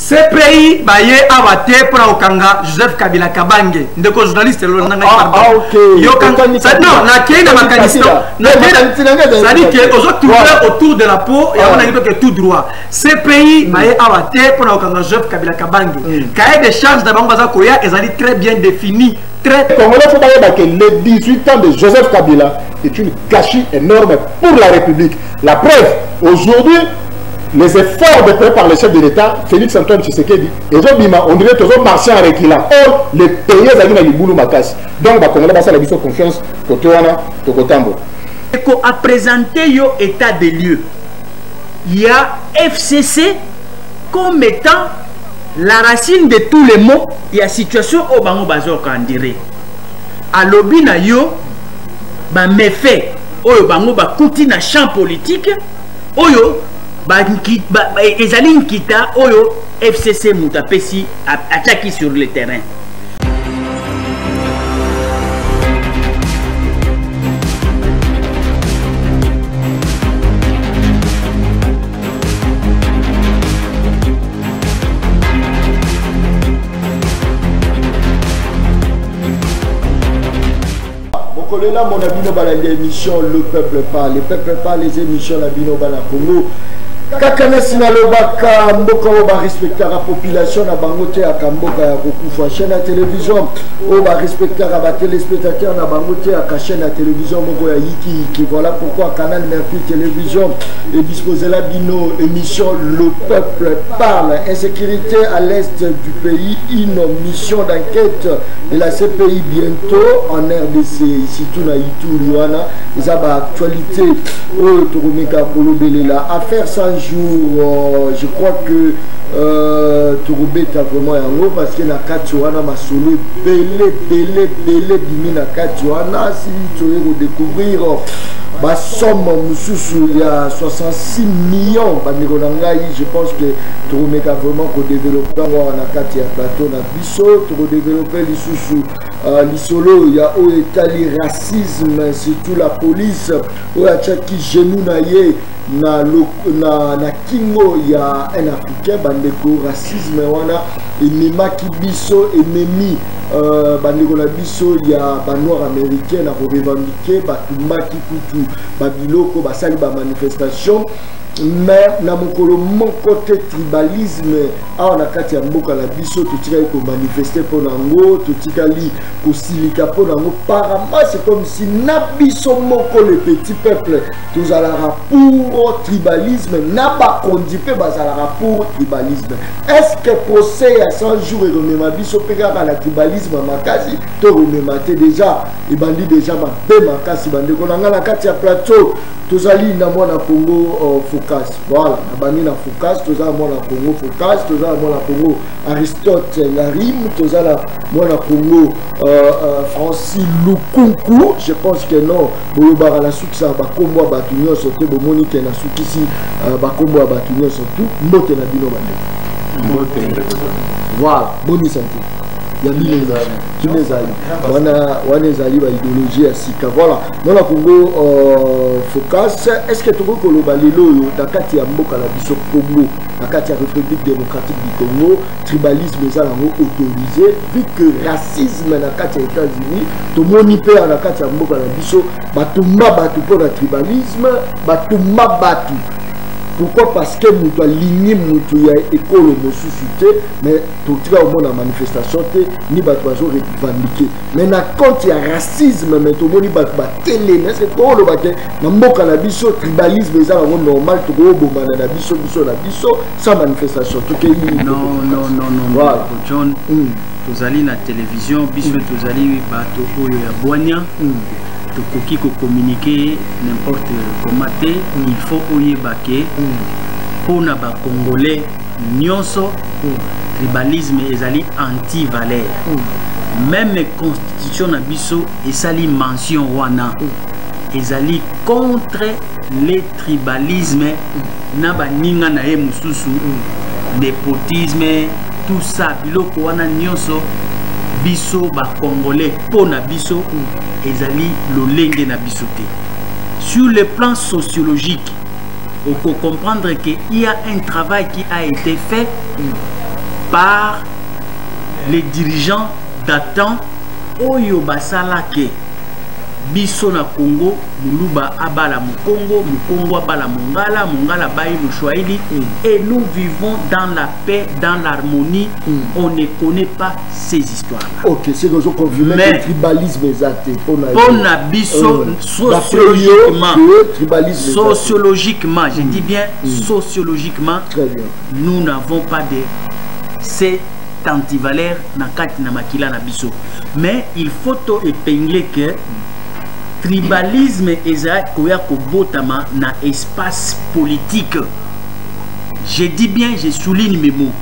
CPI baye awate pour okanga Joseph Kabila Kabange ndeko journaliste lo nanga OK yo kan non na kena makanisi na ça dit que aux autres autour de la peau et on a dit que tout droit CPI baye awate pour okanga Joseph Kabila Kabange cahier de charges d'abord baza koya ezali très bien défini très Congolais faut pas que les 18 ans de Joseph Kabila est une gâchis énorme pour la République. La preuve aujourd'hui les efforts déployés par le chef de l'État, Félix Antoine Tshisekedi, on dirait que les marchés en reculant. Or, les pays ont eu boulot makas. Donc, on a besoin de confiance côté wana, côté tambo. Qu'on a présenté yo état des lieux. Il y a FCC comme étant la racine de tous les maux. Il y a situation au bango bazo kandire. À lobby na yo, ba méfait. Oyo bango ba kuti na champ politique. Oyo ezali nkita oyo FCC Moutapesi attaqué sur le terrain. Là, mon abino balanga émission Le Peuple Parle. Le Peuple Parle, les émissions l'abino bala Congo. Kakana sinalobaka mboka oba respecter la population na bangote ya kamboka ya kokufa chaîne à télévision oba respecter ba téléspectateurs na bangote ya chaîne à télévision moko ya Yiki qui voilà pourquoi Canal Mercure Télévision est disposé la bino émission Le Peuple Parle. Insécurité à l'est du pays, une mission d'enquête de la CPI bientôt en RDC surtout na Ituri wana eza ba actualité o tokomeka kolobelela affaire 100 jours. Je crois que Tourobé a vraiment yango parce que na Katiwana masolo belé bimi na Katiwana si tu veux découvrir ba somme mususu il y a 66 millions bandeko na ngai. Je pense que Tourobé a vraiment ko développer na Katia plateau na biso to développer lisusu lisolo il y a au étali racisme surtout la police o ya chaki genou na ye na kingo ya un africain bandeko racisme wana ememaki biso ememi bandeko na biso ya ba noir américain na revendiquer batumaki kutu babiloko basali ba manifestation. Mais na mokolo mon côté tribalisme a na kati ya mboka la biso totikali ko manifester pour nango totikali ko silika pour nango apparemment c'est comme si na biso moko le petit peuple tous à la pour tribalisme n'a pas conduit bazala pour tribalisme. Est-ce que procès à 100 jours et remema biso pega la tribalisme makasi to rememate déjà et bandi déjà ma be makasi bande ko na kati ya plateau tozali na mwana Congo focus voilà bani na focus tozala mwana Congo focus tozala mwana Congo Aristote Ngarim tozala mwana Congo Francis Lukunku. Je pense que non boyobara la suki sa bakombo abatu nyonso te bomoni ke na suki si bakombo abatu nyonso tout mbote na bino bande mbote voilà boni santé ya mille kinezali wana ezali ba idéologie ya sika voilà mona Congo focus. Est-ce que toko koloba lelo yo na kati ya mboka la biso Congo na kati ya République démocratique du Congo tribalisme ezala ngo autorisé vu que racisme na kati ya États-Unis tomoni pe na kati ya mboka la biso batumba batu pour le tribalisme batumba batu. Pourquoi? Parce que nous avons ligné notre école mais tout le monde a manifestation ni batouazo revendiqué. Mais quand il y a racisme, mais tout le monde a télé, c'est tout le monde a mboka la biso tribalisme c'est normal tout le monde a biso sans manifestation. Non. Voilà. John, tu allez na télévision, biso tu allez bato oyo ya boania. Qui communiquer n'importe comment il faut oyebake pour na ba congolais nyonso tribalisme ezali anti-valeur même constitution na biso ezali mention wana ezali contre les tribalisme na ba ninga na ye mususu népotisme tout ça biloko wana nyonso biso ba congolais pona biso ezali lolenge na biso te. Sur le plan sociologique, il faut comprendre qu'il y a un travail qui a été fait par les dirigeants datant oyo basalake biso na Congo muluba abala mukongo mukongo abala mongala mongala bayi mushwaili et nous vivons dans la paix, dans l'harmonie. On ne connaît pas ces histoires là. OK, c'est que je confirme le tribalisme exact pour na biso sociologiquement je dis bien sociologiquement nous n'avons pas de cet antivaleur na kati na makila na biso, mais il faut épingler que tribalisme ezali koya kobotama na espace politique. Je dis bien, je souligne mes mots.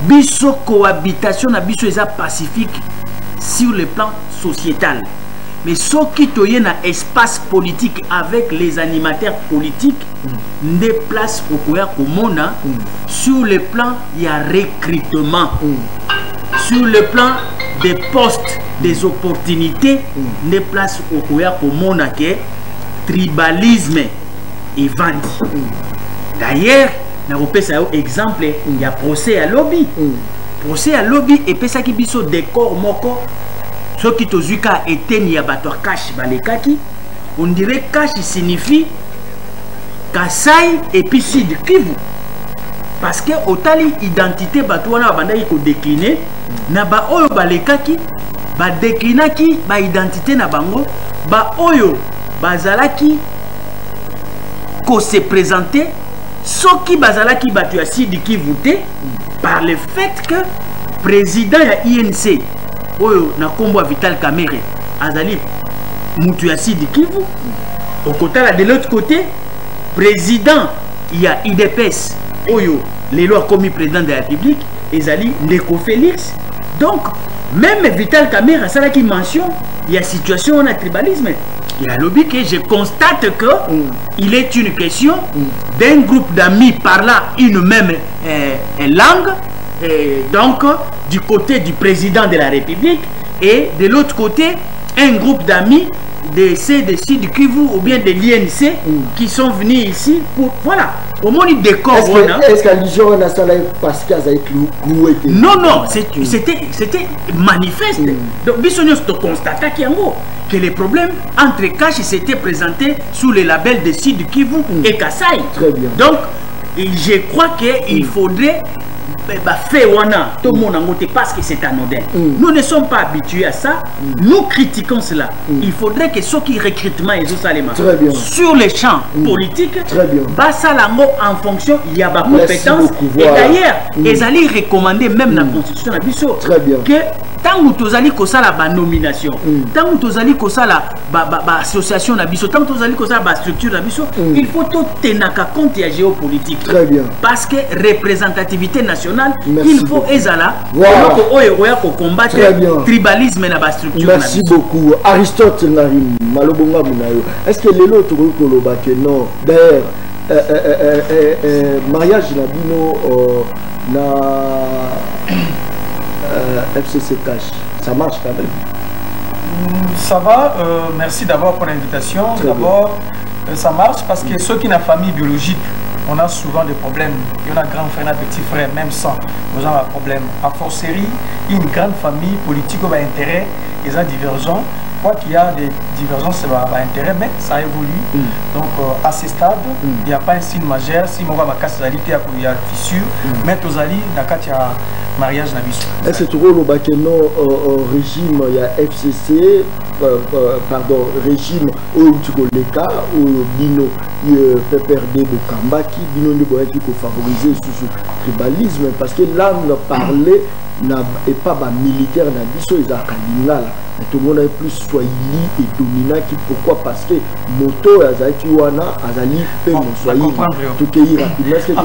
Biso cohabitation na biso eza pacifique sur le plan sociétal. Mais ce qui toye na espace politique avec les animateurs politiques ne place au koya komona sur le plan il y a recrutement. Sur le plan des postes, des opportunités, ne place au koya komona que tribalisme et vendu. D'ailleurs, na repesa exemple, il y a procès à lobby. Procès à lobby et pesa ki biso décor moko. Ce qui te zuka eteni ya bato cash balekaki, on dirait cash signifie Kasai et puis Sud Kivu. Parce que otali identité bato wana bandaki ko décliner na ba oyo balekaki ba déclinaki ba identité na bango ba oyo bazalaki ko se présenter soki bazalaki bato ya Sud Kivu te par le fait que président ya INC oyo na kombo Vital Kamerhe azali mutu ya Sud Kivu. Au côté de l'autre côté président il y a IDPS oyo les lois commis président de la République ezali Ndeko Félix. Donc même Vital Kamerhe a ça qui mention il y a situation de tribalisme. Il y a lobby que je constate que il est une question d'un groupe d'amis parlant une même langue, et donc du côté du président de la République et de l'autre côté un groupe d'amis de Sud Kivu ou bien de l'INC qui sont venus ici pour voilà au moins il décore. Est-ce que l'Union nationale parce qu'il y a non c'était manifeste. Donc bisogno de constater que les problèmes entre Kashi s'étaient présentés sous le label de Sud Kivu et Kasai. Très bien. Donc je crois qu'il faudrait faire wana tout le monde en côté parce que c'est anodin. Nous ne sommes pas habitués à ça. Nous critiquons cela. Il faudrait que ceux qui recrutement et sur les champs politiques, en fonction il y a des compétences. Et d'ailleurs, ils allaient recommander même la constitution à Bissot que tant que vous allez la nomination, tant que vous allez la association à Bissot, tant que vous allez la structure à Bissot, il faut tout tenir compte de la géopolitique. Très bien. Parce que représentativité nationale, il faut ezala pour combattre le tribalisme dans la structure. Merci beaucoup. Aristote Narim, Malobonga Munayo. Est-ce que les autres que non? D'ailleurs, mariage Nabino na FCC Cash, ça marche quand même? Ça va, merci d'abord pour l'invitation. D'abord, ça marche parce que ceux qui n'ont famille biologique, on a souvent des problèmes. Il y a un grand frère, un petit frère, même sans, nous avons un problème. En forcerie, une grande famille politique a intérêt, ils ont divergents. Quoi qu'il y a des divergences, c'est intérêt, mais ça évolue. Donc, à ce stade, il n'y a pas un signe majeur. Si on va à il y a fissure, mais tous allés, il y a mariage. Est-ce que tu vois le régime, il y a FCC, pardon, régime où tu connais les cas, où Bino, PPRD, Bokamba, qui Bino ne peut favoriser ce tribalisme, parce que là, on a parlé, et pas militaire, on a dit ça, ils ont tout le monde est plus swahili et dominant. Pourquoi? Parce que moto azaki wana azali pe mon swahili tout est rapidement. En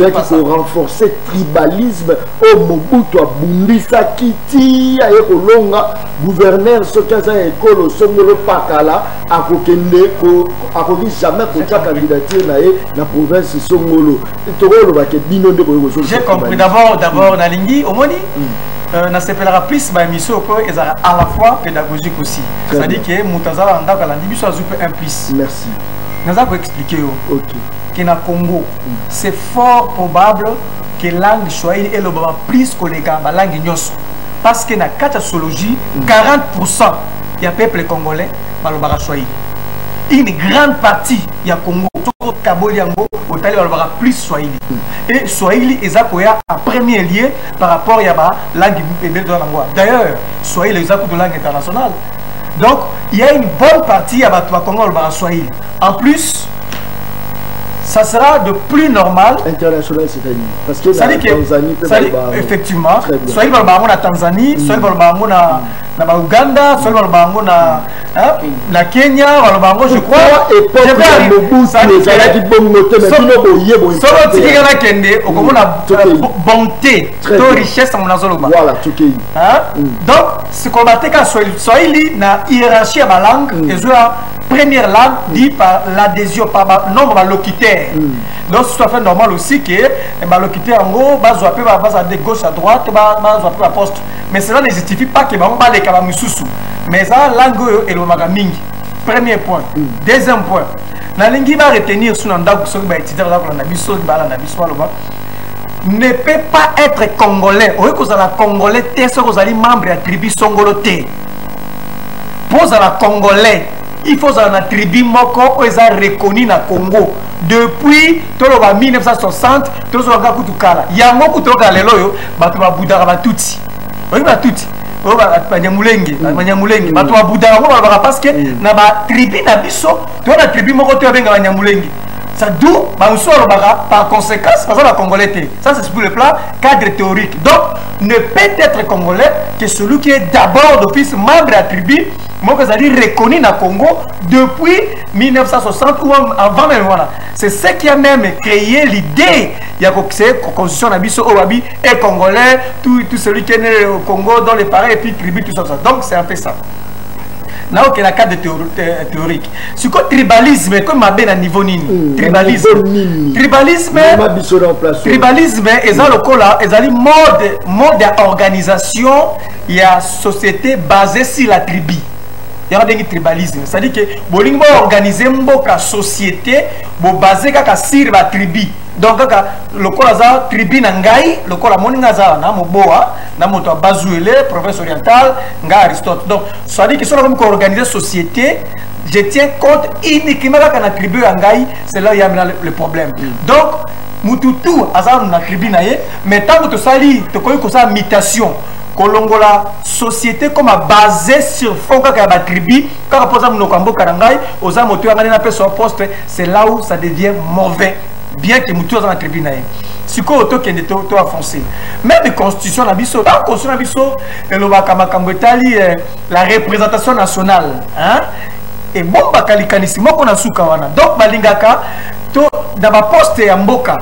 fait pour renforcer tribalisme au Mobutu abundisa kiti aye kolonga gouverneur sokaza ekolo songolo pakala akokende ko akoki jamais kotia candidature na ye na province songolo tokolo bake bino nde boyo. J'ai compris. D'abord nalingi omoni na sepelera plus ba émission ko ezara à la fois pédagogique aussi. C'est-à-dire que Moutazala ndaka la ndibiso azupe un plus. Merci. Naza ko expliquer yo. OK. que na Congo, c'est fort probable que la langue Swahili est le plus que les gars, la langue nyonso. Parce que dans la sociologie, 40% du peuple congolais parle Swahili. Une grande partie du Congo, plus Swahili. Et Swahili est en premier lieu par rapport à la langue de la langue. D'ailleurs, Swahili est une langue internationale. Donc, il y a une bonne partie à Congo Swahili. En plus, ça sera de plus normal. International, c'est-à-dire parce que la Tanzanie peut effectivement, soit il va la Tanzanie, soit il va la Ouganda, soit il va la Kenya, je crois. Et pour bonté, richesse en voilà, donc, ce qu'on va dire Swahili, la hiérarchie à la langue, et la première langue dit par l'adhésion, par le nombre de locutaires. Donc, c'est tout à fait normal aussi que les locutaires en gros, de gauche à droite, à poste. Mais cela ne justifie pas que les mais ça, la langue est le mingi. Premier point. Deuxième point. La langue va retenir sur ne peut pas être congolais. Vous avez la congolais, vous avez membre de la tribu Songoloté. Pour la congolais, il faut que la tribu Moko soit reconnue dans le Congo. Depuis 1960, il y a beaucoup de gens qui parce que na ba tribu na biso to na tribu moko to benga banyamulenge ça d'où ba usoro par conséquence parce que la congolais ça c'est pour le plan cadre théorique. Donc ne peut être congolais que celui qui est d'abord d'office membre de la tribu moko zali reconnu na Congo depuis 1960 ou avant même. Voilà, c'est ce qui a même créé l'idée il y a cette constitution na biso obabi est congolais, tout celui qui est né au Congo dans les pareils et puis tribu tout ça. Donc c'est un peu ça. Là où la cadre théorique. Ce que tribalisme comme ma belle à niveau nini. Tribalisme et ça le cola et ça mode d'organisation il y a société basée sur la tribu. Il y a des tribalisme, c'est-à-dire que bolingo organiser mboka société bo basé kaka sur la tribu. Donc le colaza tribu nangai, le cola moninga za na moboa, na moto bazuele, province orientale, nga Aristote. Donc c'est-à-dire que si on veut organiser société, je tiens compte uniquement de la tribu nangai, c'est là où il y a le problème. Donc mututu azan na tribu naie, mais tant que ça li te connais que ça mutation. Kolongo la société comme basée sur fond de la tribu, quand on pose nos karangai, aux amours à son poste, c'est là où ça devient mauvais, bien que nous tous dans la tribu. Ce qu'on a fait, c'est avancer. Même la constitution, la constitution, la représentation nationale. Et bon, donc, balingaka, dans ma poste à Mboka.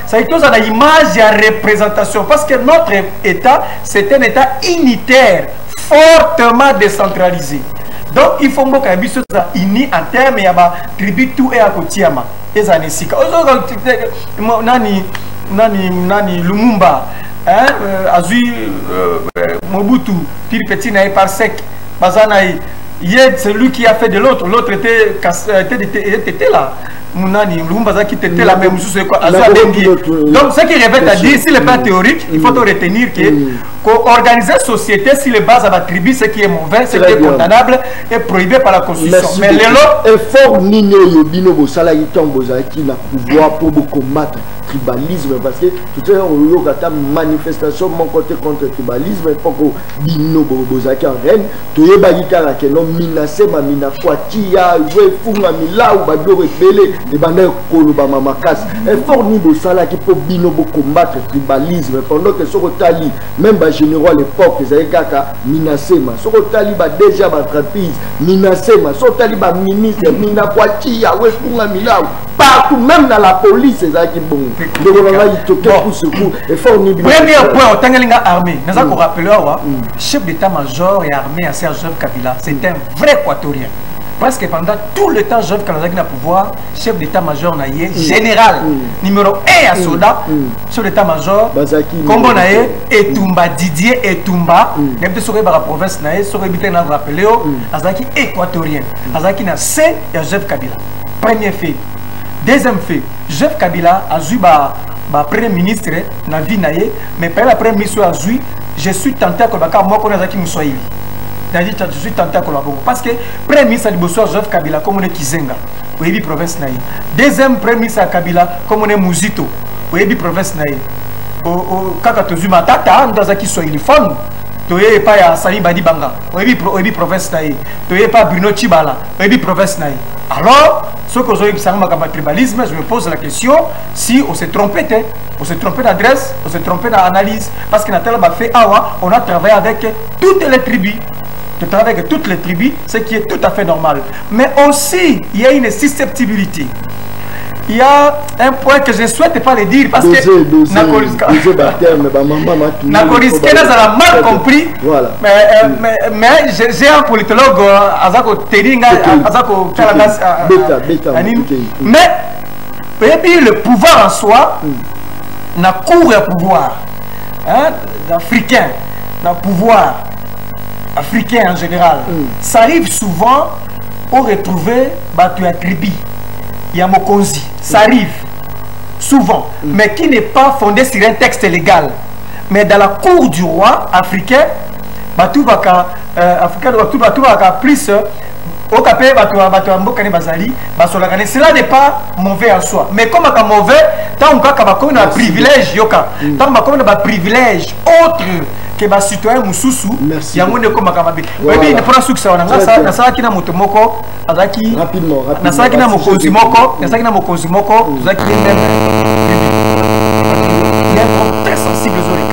Ça est une image de représentation parce que notre État c'est un État unitaire fortement décentralisé. Donc il faut que nous soyons unis en termes de tribu tout et à côté. Nani Lumumba, Azui Mobutu, petit naï par sec, Bazanaï. C'est lui qui a fait de l'autre, l'autre était là. Donc ce qui revient à dire, si le plan théorique, il faut retenir que organiser la société si les bases à la tribu, ce qui est mauvais, ce qui est condamnable est prohibé par la constitution. Mais les lots effort nino yobino bosala yitombo qui n'a pouvoir pour combattre tribalisme parce que tout à l'heure on a une manifestation mon côté contre le tribalisme pour que bino bozaki en reine to yebagika na que non minase ma mina kwatia jouer funga mila ou ba do rebelle et banda koloba mamakas effort ni bosala qui pour bino combattre tribalisme pendant que sokotali même ba généraux à l'époque ezali kaka minase ma sokotali ba déjà ba entreprise minase ma sokotali ba ministre mina kwatia we funga mila partout même dans la police ezali bon. Premier point, au Tangalinga armée, nous avons rappelé chef d'état-major et armée à Joseph Kabila, c'est un vrai équatorien. Parce que pendant tout le temps, Joseph Kabila a pouvoir, chef d'état-major naïe, général, numéro 1 à Soda, chef d'état-major, Kombo naïe, Etumba, Didier Etumba, même de Soré la province naïe, Soré Bité n'a rappelé, Azaki équatorien, Azaki n'a C et Joseph Kabila. Premier fait. Deuxième fait, Joseph Kabila a eu premier ministre na vie naie, mais par la premier ministre a eu, je suis tenté à Kolbaka moi qu'on a qui me soit je suis tenté à Kolbaka parce que premier ministre de Joseph Kabila comme on est Kizenga, oui province naie. Deuxième premier ministre à Kabila comme on est Muzito, oui province naie. Kaka tozuma tata dans qui soit uniforme. Toye pas ya Sali Badi Banga, oui province naie. Toye pas Bruno Chibala, oui province naie. Alors, ce que j'ai dit, tribalisme, je me pose la question si on s'est trompé, on s'est trompé d'adresse, on s'est trompé d'analyse, parce que on a travaillé avec toutes les tribus. De travailler avec toutes les tribus, ce qui est tout à fait normal. Mais aussi, il y a une susceptibilité. Il y a un point que je ne souhaite pas le dire parce que Nakoriske n'a mal compris. Voilà. Mais j'ai un politologue Azako Teringa Azako mais le pouvoir en soi n'a cours à pouvoir africain, n'a pouvoir africain en général. Ça arrive souvent au retrouver Batu Tribi. Il y a Mokonzi, ça arrive souvent, mais qui n'est pas fondé sur un texte légal. Mais dans la cour du roi africain, plus au capé, cela n'est pas mauvais en soi. Mais comme c'est mauvais, tant qu'on a un privilège, tant qu'on a un privilège autre que les citoyens Moussoussou, il y a un monde comme Kamabi. Oui, il ne prend pas ça. Na ça qui n'a moto moko, azaki. Rapidement. Na ça qui n'a mokonzi moko, na ça qui n'a mokonzi moko, azaki même. Il est très sensible aux oreilles.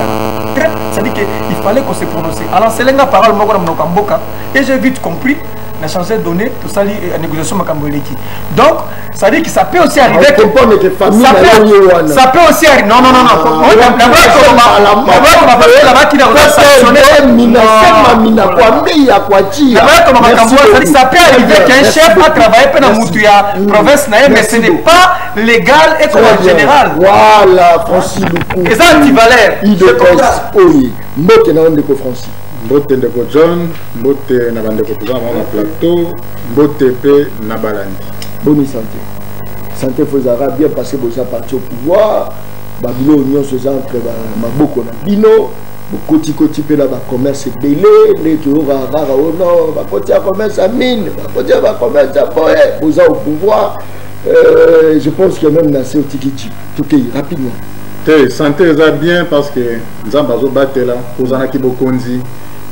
Ça dit qu'il fallait qu'on se prononce. Alors c'est l'un parole moko na mokamboka et j'ai vite compris. La chance de donner pour ça la négociation Makamboleki. Donc ça dit que ça peut aussi arriver que ça peut aussi arriver. Non. Ça peut arriver qu'un chef a travaillé pendant Moutouya province mais ce n'est pas légal et comme en général. Voilà, Francis Lukou. Et ça anti-valeur. Mbote ndeko John, mbote na bandeko toza na plateau, mbote pe na balandi. Bonne santé. Santé faisara bien parce que vous êtes parti au pouvoir. Babilo union se entre maboko na bino, koti pe la ba commerce belé, les toujours rara au nord, ba koti commerce à mine, ba koti commerce à boye, vous êtes au pouvoir. Je pense que même na c'est tikiti. Tout est rapidement. Santé ça bien parce que Nzambazo batela, ozana ki bokonzi.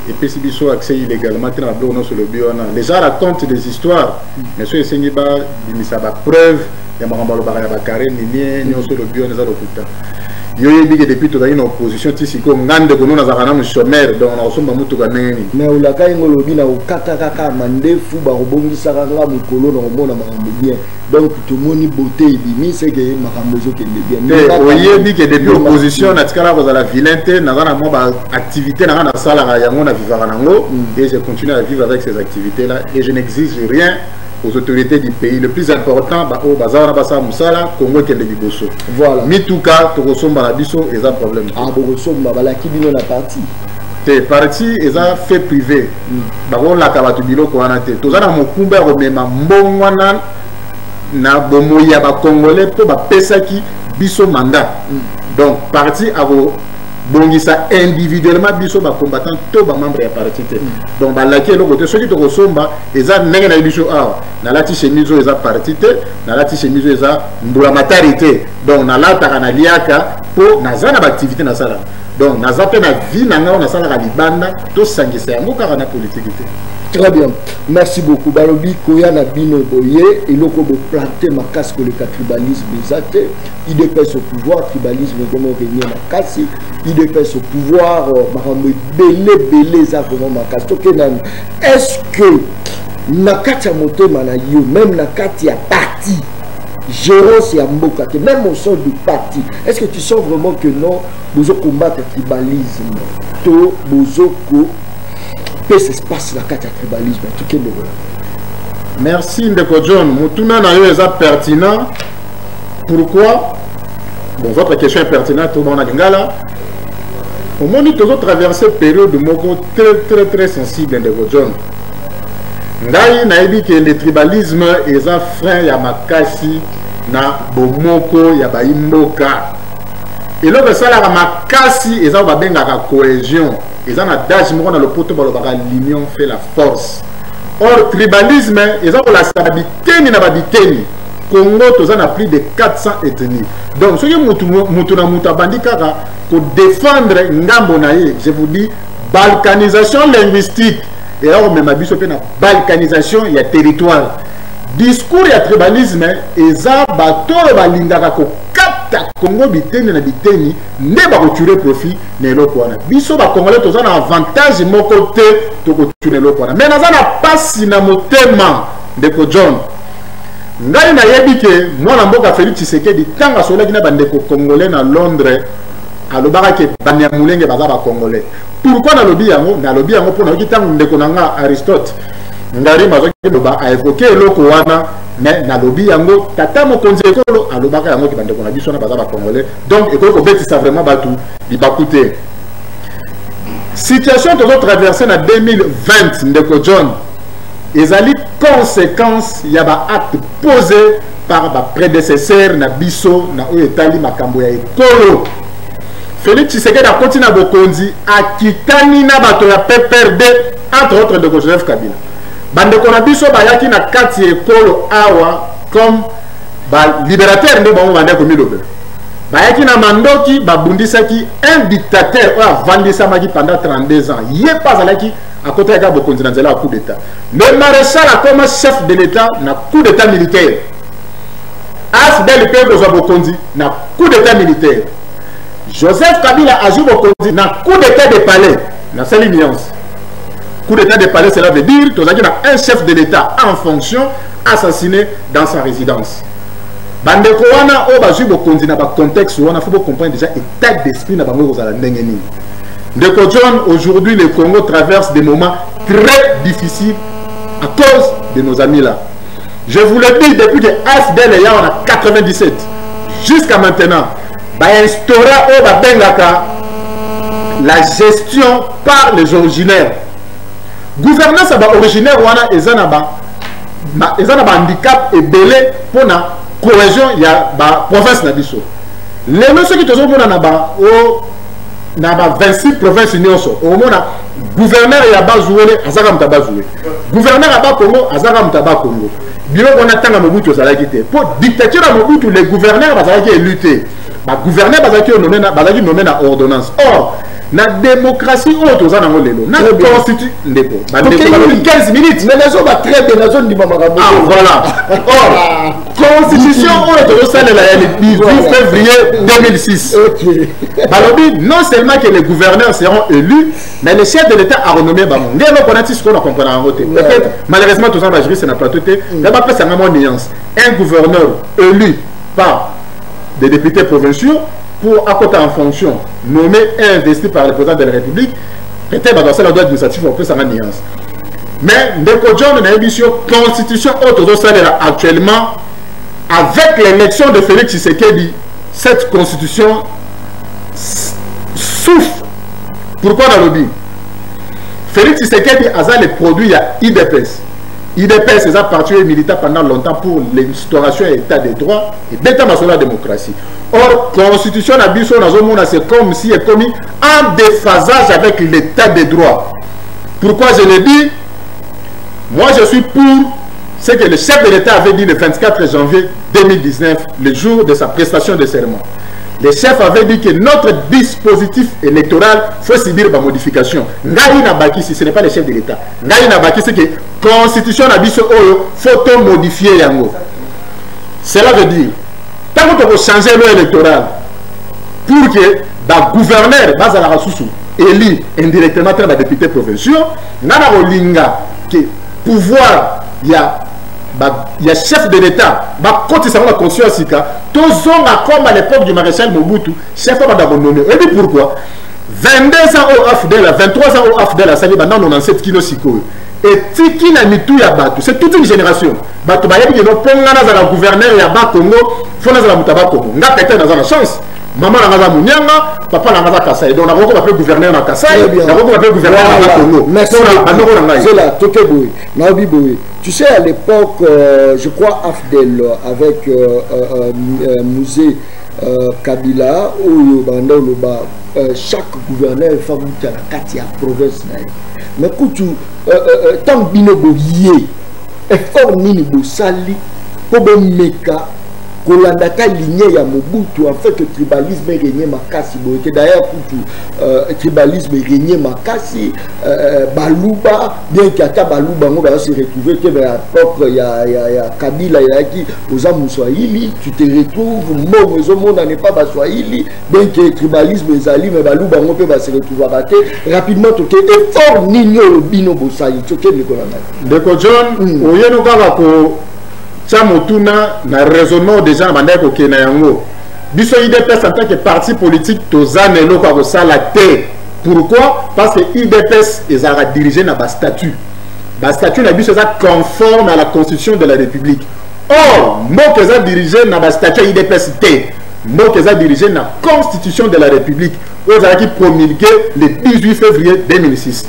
Et puis si biso accès illégalement dans la bloc sur le bio les gens racontent des histoires mais ceux qui ba bimisa ba preuve ya makambalo ba ya bakare ni sur le bio neza lokuta yo yebi depuis to dans opposition tisi ko ngande ko nona zakana mu chômeur donc na osomba mutu ka neni mais ulaka ngolobi na ukata kaka mandefu ba robongisa kanga mukolo na omona makambo bien donc tout moni beauté bimi c'est que makambo zo ke bien o yebi que depuis opposition na tikala ko za la vilainté na na mo ba activité na na sala ya ngona vivara nango et je continue à vivre avec ces activités là et je n'exige rien aux autorités du pays. Le plus important, au bazar basa musala Congo kende liboso. Voilà. Mituka to kosomba na biso eza problème. Ah bo kosomba bala kibino na parti. Te parti eza fait privé. Ba ko la kabatu biloko wana te. Tozana mokumba remema mbongwana na bomoya ba congolais po ba pesaki biso mandat. Donc parti avo bongisa individuellement biso ba combattant to ba membre ya parti te. Donc ba laki le côté ceux qui to kosomba eza ndenge na biso a na lati chemizo eza parti te na lati chemizo eza mbula matarité. Donc na lata kana liaka po na zana ba activité na sala. Donc na zape na vie na nga na sala ka libanda to sangisa yango kaka na politique te. Très bien, merci beaucoup. Balobi Koya na bino boye et loko bo planter ma casque le tribalisme bizate. Il dépasse au pouvoir tribalisme comme réunion na kasi. Il dépasse au pouvoir makambo belé za comme ma casque. Est-ce que na kati ya motema na yo même na kati ya parti gérance ya mboka même au sein du parti est-ce que tu sens vraiment que non bozo combattre le tribalisme to bozo ko ce espace la carte tribalisme tout que merci Ndeko John mutuna na yo eza pertinent pourquoi bon votre question est pertinente tout na lingala au moment où nous traversé période moko très sensible Ndeko John ngai na yebi que le tribalisme eza frein ya makasi na bomoko ya baimboka. Et là que ça la makasi eza babengaka cohésion, eza na adage moko na lopoto balobaka l'union fait la force. Or tribalisme eza ko la sabiteni na babiteni. Congo toza na plus de 400 ethnies. Donc ce que mutu na mutu abandi kaka pour défendre ngambo na ye, je vous dis balkanisation linguistique et là on même biso pe na balkanisation ya territoire. Discours ya tribalisme eza bato balingaka ko kata Congo biteni na biteni ne ba retirer profit na eloko wana. Biso ba Congolais toza na avantage moko te to ko tuna eloko wana. Mais naza na pasi na motema ndeko John. Ngai na yebi ke mwana mboka Félix Tshisekedi tanga solaki na bandeko Congolais na Londres alobaka ke Banyamulenge baza ba Congolais. Pourquoi na lobi yango pona ki tanga ndeko nanga Aristote ngari mazoki loba a évoqué eloko wana mais na lobi yango tata mokonzi ekolo alobaka yango ki bandeko na biso na baza ba Congolais. Donc ekolo ko betisa vraiment batu libakute. Situation tozo traverser na 2020 ndeko John. Ezali conséquence ya ba acte posé par ba prédécesseur na biso na oyo etali makambo ya ekolo. Félix Tshisekedi a continué à bokonzi akitani na bato ya PPRD entre autres de Joseph Kabila. Bande ko na biso bayaki na kati ekolo awa comme ba libérateur nde bango bande ko milobe. Bayaki na mandoki babundisaki un dictateur oyo avandisamaki pendant 32 ans. Ye pas alaki à côté de Bokonzi dans un coup d'état. Le maréchal a comme chef de l'état na coup d'état militaire. Asbel Pego Bokonzi na coup d'état militaire. Joseph Kabila a joué Bokonzi na coup d'état de palais. Na seule nuance. Coup d'état de palais, cela veut dire que un chef de l'état en fonction assassiné dans sa résidence. Bandeko wana o ba joué Bokonzi na ba contexte wana faut comprendre déjà état d'esprit na bango kozala ndenge nini. Ndeko John, aujourd'hui le Congo traverse des moments très difficiles à cause de nos amis là. Je vous le dis depuis que AFDL est en 97 jusqu'à maintenant, bah instaura au Bengaka la gestion par les originaires. Gouvernance originaire wana ezanaba handicap et belé pour la cohésion il y a ba province na biso. Les gens qui te sont na ba o na ba 26 provinces nyonso au mona gouverneur ya bazoué azaka mtabazoué gouverneur aba Congo azaka mtaba Congo bilo kona tanga mobutu zalaki te pour dictature à mobutu les gouverneurs bazalaki éluté ba gouverneur bazalaki nommé na ordonnance. Or na démocratie autre za nango lelo na constitution ndeko ba 15 minutes mais les autres très bien zone di mama kaboko. Ah voilà. Or constitution autre ça le 18 février 2006. OK. Balobi non seulement que les gouverneurs seront élus mais le chef de l'état a renommé bango. Ngelo konati ce qu'on a compris en côté. Peut-être malheureusement tout ça va jurer c'est na plateau té. Là ba peut ça vraiment nuance. Un gouverneur élu par des députés provinciaux pour à côté en fonction nommé et investi par le président de la République, peut-être dans ce droit administratif on peut s'en nuance. Mais Ndeko John na émission constitution autre salaire actuellement avec l'élection de Félix Tshisekedi, cette constitution souffre. Pourquoi dans le but? Félix Tshisekedi a les produits à IDPS. IDPS est un parti militant pendant longtemps pour l'instauration et l'état de droit et d'état national de la démocratie. Or, la constitution d'Abisso, c'est comme si elle est commis en déphasage avec l'état de droit. Pourquoi je le dis? Moi, je suis pour ce que le chef de l'État avait dit le 24 janvier 2019, le jour de sa prestation de serment. Le chef avait dit que notre dispositif électoral faut subir ma modification. Ngai Nabaki, si ce n'est pas le chef de l'État. Ngai Nabaki, c'est que la constitution d'Abisso faut modifier yango. Cela veut dire, tant qu'on peut changer l'électoral pour que le gouverneur base à la ressource élu indirectement par les députés provinciaux, nana rolinga que pouvoir il y a chef de l'État, quand il s'en va la conscience, tous ont comme à l'époque du maréchal Mobutu, chef de l'État nommé. Et puis pourquoi 22 ans au AFDEL, 23 ans au AFDEL, à Sali, maintenant on a 7 kilos siko. Et Tiki n'a mis tout à Batu, c'est toute une génération. Batu Bayebi, qui n'ont pas la gouverneur, il y a Bas Congo, il faut la Moutaba Congo. On a peut-être dans la chance. maman nanga munyanga papa nanga Kasai donc nako ba gouverneur na Kasai nako ba gouverneur na Congo merci c'est là toke boy na obi boy tu sais à l'époque je crois AFDEL avec musée Kabila ou banda loba chaque gouverneur fa muta na kati ya province na mais kutu tant bino boyé effort nini bosali po bomeka kolandaka lignée ya Mobutu en fait que tribalisme régné makasi boye d'ailleurs kutu tribalisme régné makasi baluba bien qu'ata baluba ngo va se retrouver que vers l'époque ya Kabila yaki oza muswahili tu te retrouves mon ezomona n'est pas baswahili bien que tribalisme ezali mais baluba ngo peut va se retrouver abaté rapidement to que effort nino bino bosali to que nikolanga Ndeko John oyeno kaka ko Chamotuna na raisonnement déjà bandai ko kena yango biso IDPS en tant que parti politique tozane loko ko sala te. Pourquoi? Parce que IDPS ezara dirigé na ba statut na biso ça conforme à la constitution de la République. Or moko eza dirigé na ba statut IDPS te moko eza dirigé na constitution de la République ozara qui promulgué le 18 février 2006.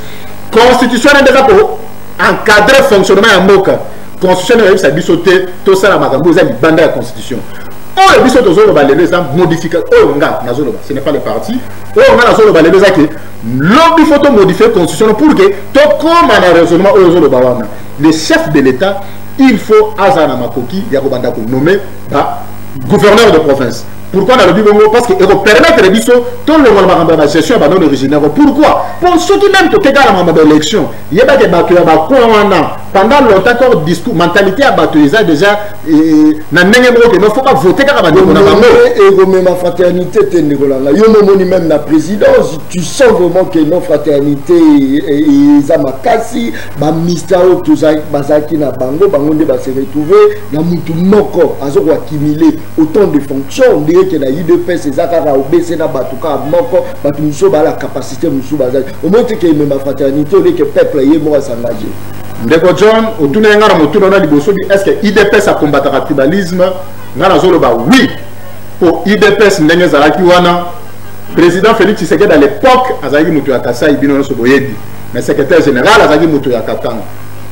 Constitution est déjà pour encadrer le fonctionnement ya mboka. Constitution de la bisoté, tout ça, la constitution. Oh, le bisoté, modification. Oh, ce n'est pas le parti. Oh, on a l'objet faut modifier la constitution pour que tout comme un raisonnement le chef de l'État, il faut Azana Makoki, Yakobanda nommé gouverneur de province. Pourquoi dans le Bible? Parce qu'il permet de biso tout le monde de la gestion non originaire. Pourquoi? Pour ceux qui même te gardent dans l'élection, il y a des bateaux pendant longtemps encore discours mentalité à bateau déjà na nenge mo que ne faut pas voter car et même ma fraternité tenegolanga yo momoni même la présidence tu sens vraiment que nos fraternité et makasi ba ministère tozaki bazaki na bango nde ba se retrouver na mutu moko azoko accumuler autant de fonctions dire que na UDPS ezaka obese na batuka moko batu muso ba la capacité muso bazaki au moins que même ma fraternité ou que peuple yé mo s'engager. Ndeko John, autour de ngara motu na liboso bi est-ce que IDPS a combattre le tribalisme? Ngara zolo ba oui. Pour IDPS ndenge zalaki wana président Félix Tshisekedi à l'époque azaki mutu ya Kasai bino so boyebi. Mais secrétaire général azaki mutu ya Katanga.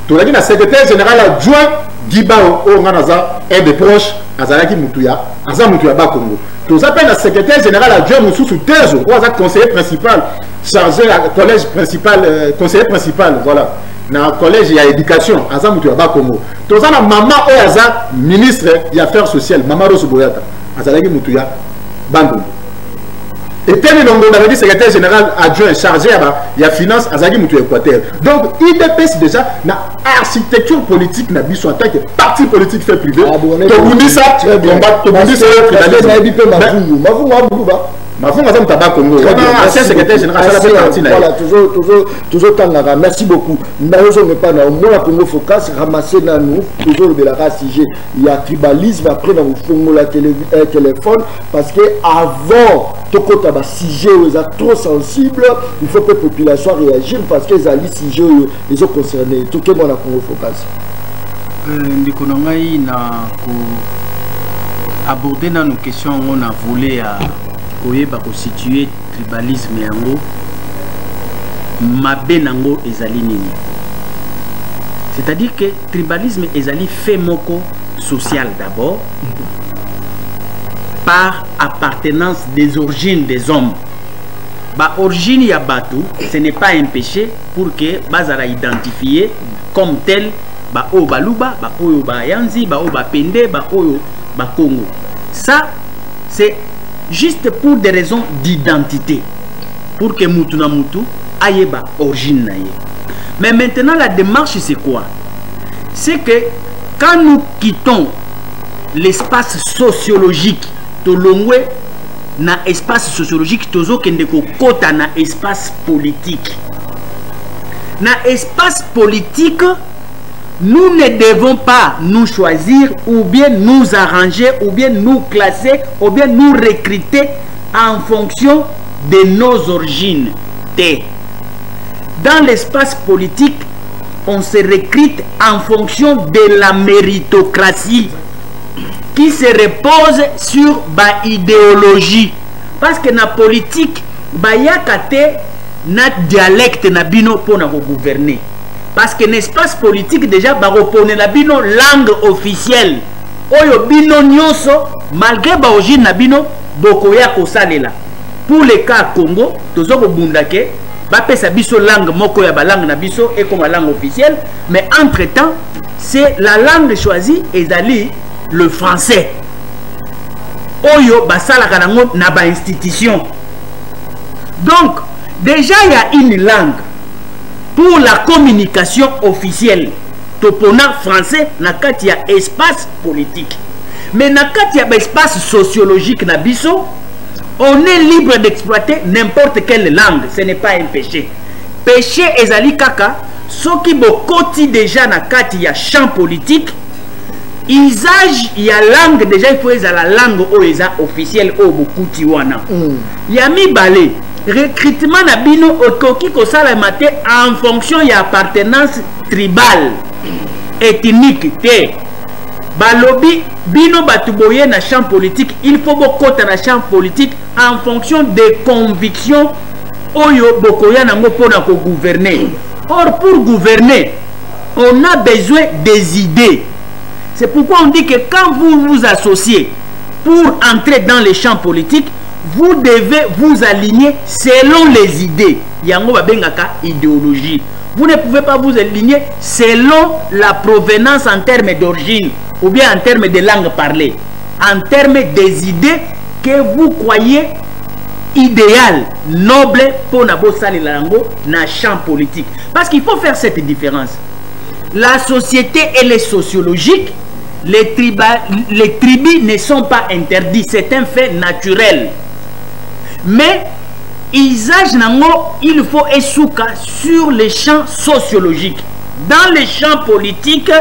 Tolaki na secrétaire général adjoint Gibao o ngana za un des proches azalaki mutu ya Bakongo. Tous appellent le secrétaire général adjoint Moussou Tezo ou azak conseiller principal chargé à collège principal conseiller principal voilà. Dans le collège, il y a l'éducation. Azam Moutoua Congo. Tous la maman ou Aza ministre des Affaires sociales, Maman Rose Boyata. Azalagi Moutoua Bandung. Et tel on avait dit secrétaire général adjoint chargé il y a finance Azalagi Moutoua Équateur. Donc IDPS déjà na architecture politique na biso en tant que parti politique fait privé. Tobundi ça combat tobundi ça secrétaire général voilà toujours tangara merci beaucoup Congo focus ramasser nous toujours le sujet il y a tribalisme après dans le téléphone parce que avant tout côté ba sujet trop sensible il faut que la population réagisse parce que les sujets les ont concernés tout que mon Congo focus ndikonongai na ko aborder dans nos questions on a voulu à koyeba constituer tribalisme yango mabe nango ezali nini, c'est-à-dire que tribalisme ezali fait moko social d'abord par appartenance des origines des hommes. Ba origine ya batu ce n'est pas un péché pour que bazara identifier comme tel ba o baluba ba oyo ba yanzi ba o ba pende ba oyo ba Congo. Ça c'est juste pour des raisons d'identité, pour que mutu na mutu aye ba origine na ye. Mais maintenant la démarche c'est quoi? C'est que quand nous quittons l'espace sociologique to longwe na espace sociologique tozo kende ko kota na espace politique. Na espace politique, nous ne devons pas nous choisir ou bien nous arranger ou bien nous classer ou bien nous recruter en fonction de nos origines. Dans l'espace politique, on se recrute en fonction de la méritocratie qui se repose sur ma idéologie. parce que na politique bayaka te na dialecte na bino pour na gouverner. Parce que l'espace politique déjà ba repone na bino langue officielle. Oyo bino nyonso malgré ba origine na bino bokoya kosalela. Pour le cas Congo, tozo ko bundake ba pesa biso langue moko ya ba langue na biso et comme langue officielle, mais entre-temps, c'est la langue choisie ezali le français. Oyo basala kanango na ba institution. Donc, déjà il y a une langue pour la communication officielle. Topona français na kati ya espace politique. Mais na kati ya espace sociologique na biso, on est libre d'exploiter n'importe quelle langue. Ce n'est pas un péché. Péché ezali kaka soki bokoti déjà na kati ya champ politique. Usage ya langue déjà il faut la langue oeza officielle o bokuti wana. Ya mibale recrutement na bino okoki ko sala maté en fonction ya appartenance tribale ethnique te. Balobi bino batuboye na champ politique, il faut bokota na champ politique en fonction des convictions oyo bokoya nango pona ko gouverner. Or pour gouverner, on a besoin des idées. C'est pourquoi on dit que quand vous vous associez pour entrer dans les champs politiques, vous devez vous aligner selon les idées. Yango babengaka idéologie. Vous ne pouvez pas vous aligner selon la provenance en termes d'origine ou bien en termes de langue parlée. En termes des idées que vous croyez idéales, nobles pour Nabo Salilango na champ politique. Parce qu'il faut faire cette différence. La société elle est sociologique. Les tribus ne sont pas interdits. C'est un fait naturel. Mais usage nango, il faut essuka sur les champs sociologiques. Dans les champs politiques,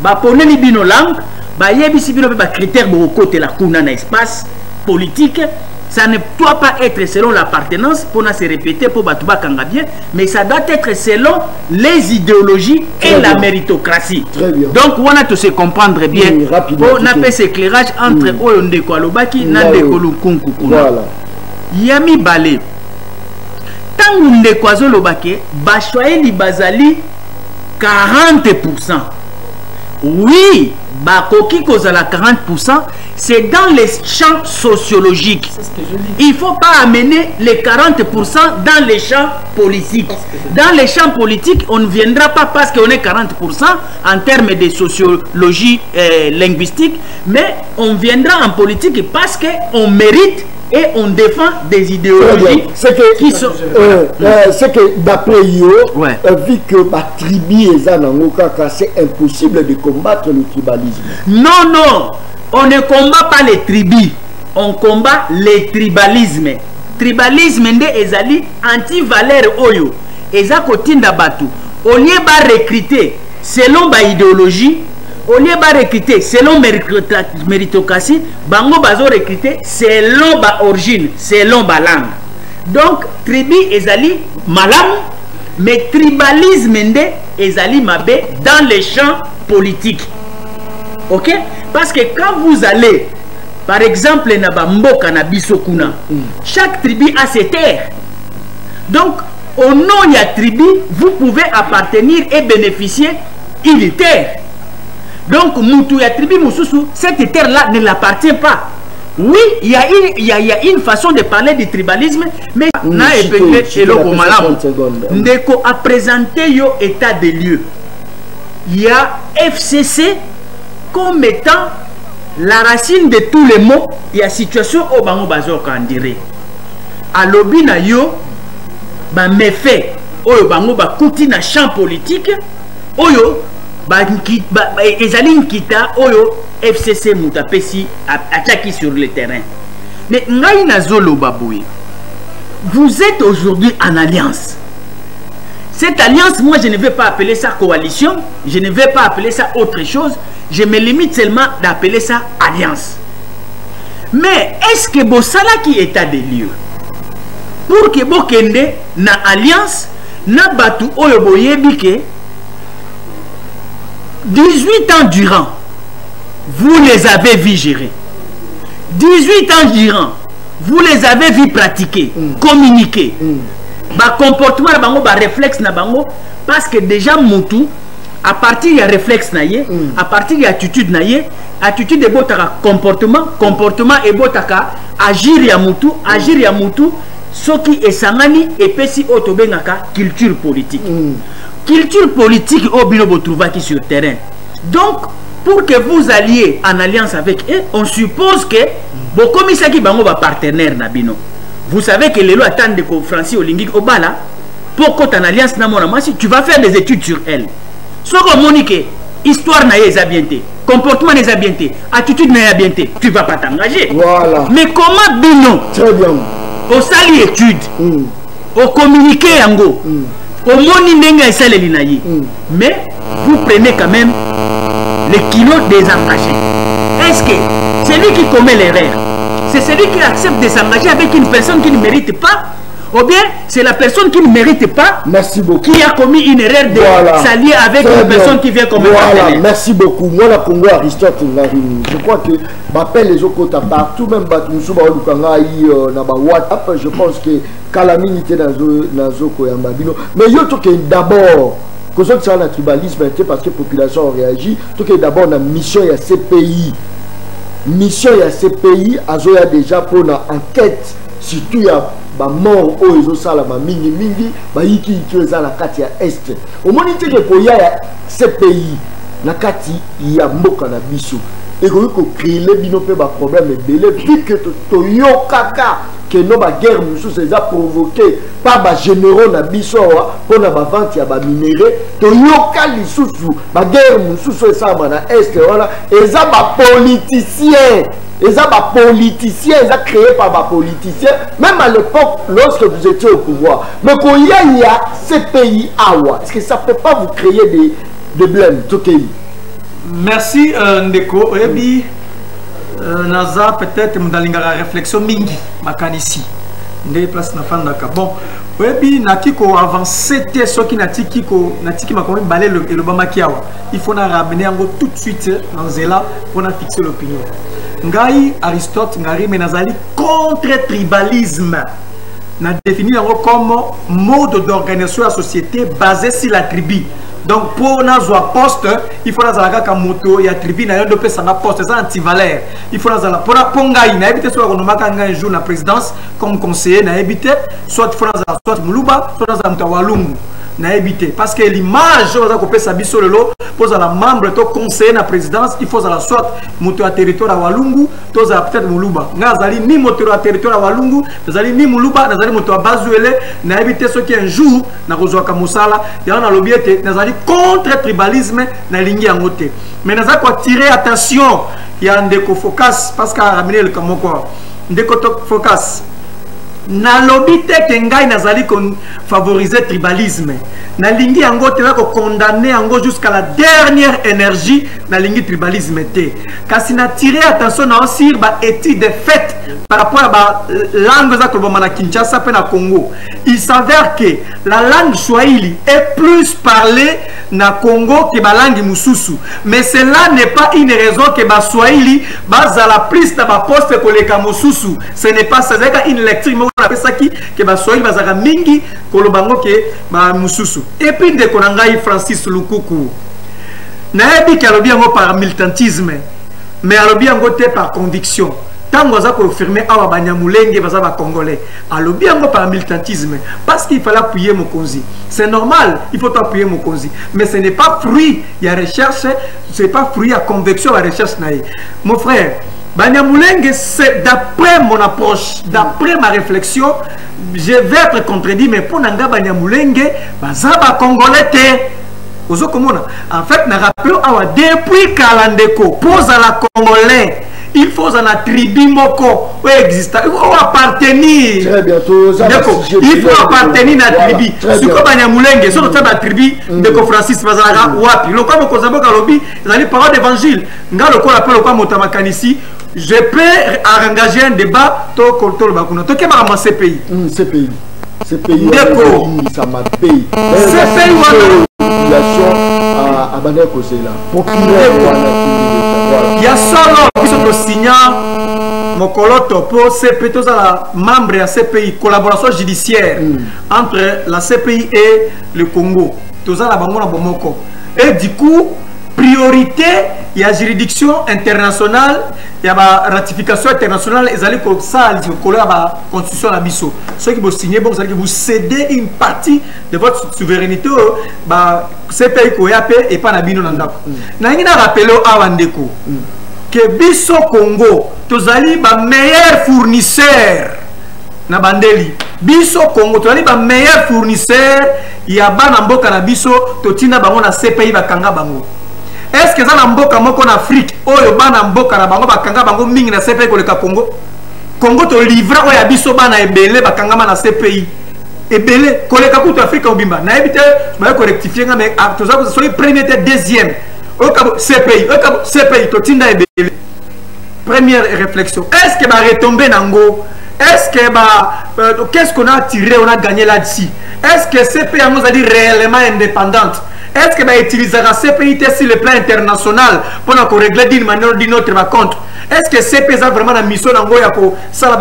ba poneli bino langue, ba yebisi bino ba critère bo côté la kuna na espace politique, ça ne doit pas être selon l'appartenance pour se répéter pour batuba kanga bien, mais ça doit être selon les idéologies et la méritocratie. Très bien. Donc on a tout se comprendre bien. On a fait cet éclairage entre oyo ndeko alobaki na ndeko lukunku kuna. Voilà. Yami balé. Tangu ndeko azolobake bashwaeli bazali 40%. Oui, bakoki kozala 40%, c'est dans les champs sociologiques. Il ne faut pas amener les 40% dans les champs politiques. Dans les champs politiques, on ne viendra pas parce qu'on est 40% en termes de sociologie linguistique, mais on viendra en politique parce qu'on mérite et on défend des idéologies qui sont... c'est que d'après yo, vu que ma tribu est c'est impossible de combattre le tribalisme. Non, non, on ne combat pas les tribus, on combat les tribalismes. Tribalisme nde ezali anti-valeur oyo. Eza kotinda batu. Au lieu de recruter selon ba idéologie, au lieu de recruter selon méritocratie, bango bazo recruter selon ba origine, selon ba langue. Donc tribu ezali malam, mais tribalisme nde ezali mabe dans les champs politiques. Ok? Parce que quand vous allez, par exemple, na bamboka na bisokuna, chaque tribu a ses terres. Donc au nom de la tribu, vous pouvez appartenir et bénéficier d'une terre. Donc, Moutou ya tribu Moussousou, cette terre-là ne l'appartient pas. Oui, il y a une façon de parler du tribalisme, mais Ndeko a présenté yo état des lieux. Il y a FCC comme étant la racine de tous les mots. Il y a situation au bango bazor kandire. A lobina yo, ba méfait, oyo bango ba kouti na champ politique, oyo ezali nkita oyo FCC Moutapesi attaqué sur le terrain. Mais ngai nazolo baboué, vous êtes aujourd'hui en alliance. Cette alliance, moi je ne vais pas appeler ça coalition, je ne vais pas appeler ça autre chose, je me limite seulement d'appeler ça alliance. Mais est-ce que Bossala qui est à des lieux pour que Bokende na alliance na batu oyo boyebike 18 ans durant, vous les avez vu gérer. 18 ans durant, vous les avez vus pratiquer, communiquer. Ba comportement na bango, ba réflexe na bango, parce que déjà Moutou, à partir du réflexe na ye, à partir de attitude na ye, attitude de botaka comportement, comportement et botaka agir ya Moutou, soki esangani epesi otobengaka culture politique. Culture politique au binobo trouvaki sur terrain. Donc pour que vous alliez en alliance avec eux, on suppose que beaucoup misaki bango ba partenaire na bino. Vous savez que les lois attendent de Francis Olingi Obala pour que tu en alliance na mona masi, tu vas faire des études sur elle. Soko monique histoire na yeza bienté, comportement na yeza bienté, attitude na yeza bienté, tu vas pas t'engager. Voilà. Mais comment bino? Très bien. Au sali étude, au communiquer yango, au moni ndenga esaleli na ye. Mais vous prenez quand même les kilos des engagés. Est-ce que celui qui commet l'erreur, c'est celui qui accepte de s'engager avec une personne qui ne mérite pas, ou bien c'est la personne qui ne mérite pas, merci beaucoup, qui a commis une erreur de s'allier avec une personne qui vient commettre l'erreur. Merci beaucoup. Moi, la Congo Aristote, je crois que m'appelle les autres partout, même WhatsApp, je pense que Calamine était dans Zoko Yambabino. Mais il y a d'abord, que ça a un tribalisme, parce que la population réagit, d'abord la mission à ces pays. Mission à ces pays, a déjà pour une enquête, surtout il y a ba mort au ezo sala ba mingi mingi ba yiki za la kati ya est au monite que pour ya ces pays na kati ya mboka na biso et ko créer les bino pe ba problème belé vu que to yo kaka que no ba guerre musu c'est ça provoqué par ba généraux na biso pour na ba vente ya ba minéraux to yo kali susu ba guerre musu c'est ça na est voilà et ça ba politicien. Et ça, politiciens, ils ont créé par les politiciens, même à l'époque, lorsque vous étiez au pouvoir. Mais quand il y a ces pays, est-ce que ça ne peut pas vous créer des blèmes? Merci, Ndeko. Et puis, Naza, peut-être, dans la réflexion, Mingi, Makanisi. Ndé place na fandaka. Bon, et puis, Nakiko avancé, ce qui n'a tiki m'a quand même balé le Bamakiawa. Il faut ramener tout de suite dans Zela pour fixer l'opinion. Ngai Aristote ngari menazali contre tribalisme n'a défini comme mode d'organisation de la société basé sur la tribu. Donc pour nazwa poste il faut nazala ka moto ya tribu na yondo pesa na poste ça anti-valeur. Il faut nazala pour ngai na éviter soit konomaka ngai jour na présidence comme conseiller na éviter soit il faut nazala soit muluba soit nazala mtawalungu na éviter parce que l'image on va couper sa biso lelo pour la membre to conseiller na présidence il faut la soit moto à territoire à Walungu to za peut-être muluba ngazali ni moto à territoire à Walungu ngazali ni muluba ngazali moto à Bazuele na éviter ce qui un jour na kozwa ka musala ya na lobiete ngazali contre tribalisme na lingi yango te mais naza ko tirer attention ya ndeko focus parce que ramener le kamoko ndeko focus na lobite ke ngai nazali kon favoriser tribalisme na lingi yango te ko condamner yango jusqu'à la dernière énergie na lingi tribalisme te kasi na tirer attention na aussi ba étude faite par rapport à ba langue za koloma na Kinshasa pe na Congo. Il s'avère que la langue Swahili est plus parlée na Congo que ba langue mususu, mais cela n'est pas une raison que ba Swahili bazala plus na ba poste koleka mususu. Ce n'est pas ça, c'est une lecture que ba Swahili bazaka mingi kolobango ke ba mususu. Et puis de konangai Francis Lukuku na ebi ki alobi yango par militantisme mais alobi yango te par conviction. Tango za confirmer awa banyamulenge baza ba congolais alobi yango par militantisme parce qu'il fallait appuyer Mokonzi. C'est normal, il faut appuyer Mokonzi, mais ce n'est pas fruit il y a recherche, c'est pas fruit à conviction à recherche naïe. Mon frère Banyamulenge, c'est d'après mon approche, d'après ma réflexion, je vais être contredit, mais pour Nanga Banyamulenge, Bazaba Congolais. En fait, nous rappelons depuis Kalandeko, pose à la Congolais, il faut en attribuer Moko, il faut appartenir. Très bientôt, il faut appartenir à la tribu. Si vous avez Banyamulenge, sur notre tribu de Francis Bazara, Wapi, le cas de Kalobi, vous allez parler d'évangile. Nga le cas appelle le cas Motamakanisi. Je peux engager un débat to koltol bakuna to ke ba ces pays ça m'a payé ces pays population à bande ko c'est là populaire il y a solo qui sont signant Mokoloto pour CPI, tous les membres de la CPI, collaboration judiciaire entre la CPI et le Congo. Tous les Bomoko. Et du coup, priorité, il y a juridiction internationale, il y a la ratification internationale, ils allaient comme ça, ils coller à la constitution de Bisso. Ceux qui vont signer, bon, vous cédez une partie de votre souveraineté, CPI Koyape et pas Nabino Nandako. N'a rappelé à Wandeko que Bisso Congo, tous allez meilleur fournisseur. Na bandeli biso Congo to ali ba meilleur fournisseur ya bana mboka na biso to tina bango na CPI bakanga bango. Est-ce que ça na mboka moko na Afrique oyo bana mboka na bango bakanga bango mingi na CPI koleka Congo? Congo to livra oyo biso bana ebele bakanga na CPI ebele koleka kutu Afrique obimba na ebite ba ko rectifier nga mais to za ko so premier et deuxième o kabo CPI to tinda ebele. Première réflexion, est-ce que va retomber nango? Est-ce que qu'est-ce qu'on a tiré, on a gagné là-dessus? Est-ce que CPI nous a dit réellement indépendante? Est-ce que va utiliser la CPI sur le plan international pour nous régler d'une manière ou d'une autre par contre? Est-ce que CPI a vraiment la mission d'Angoya pour ça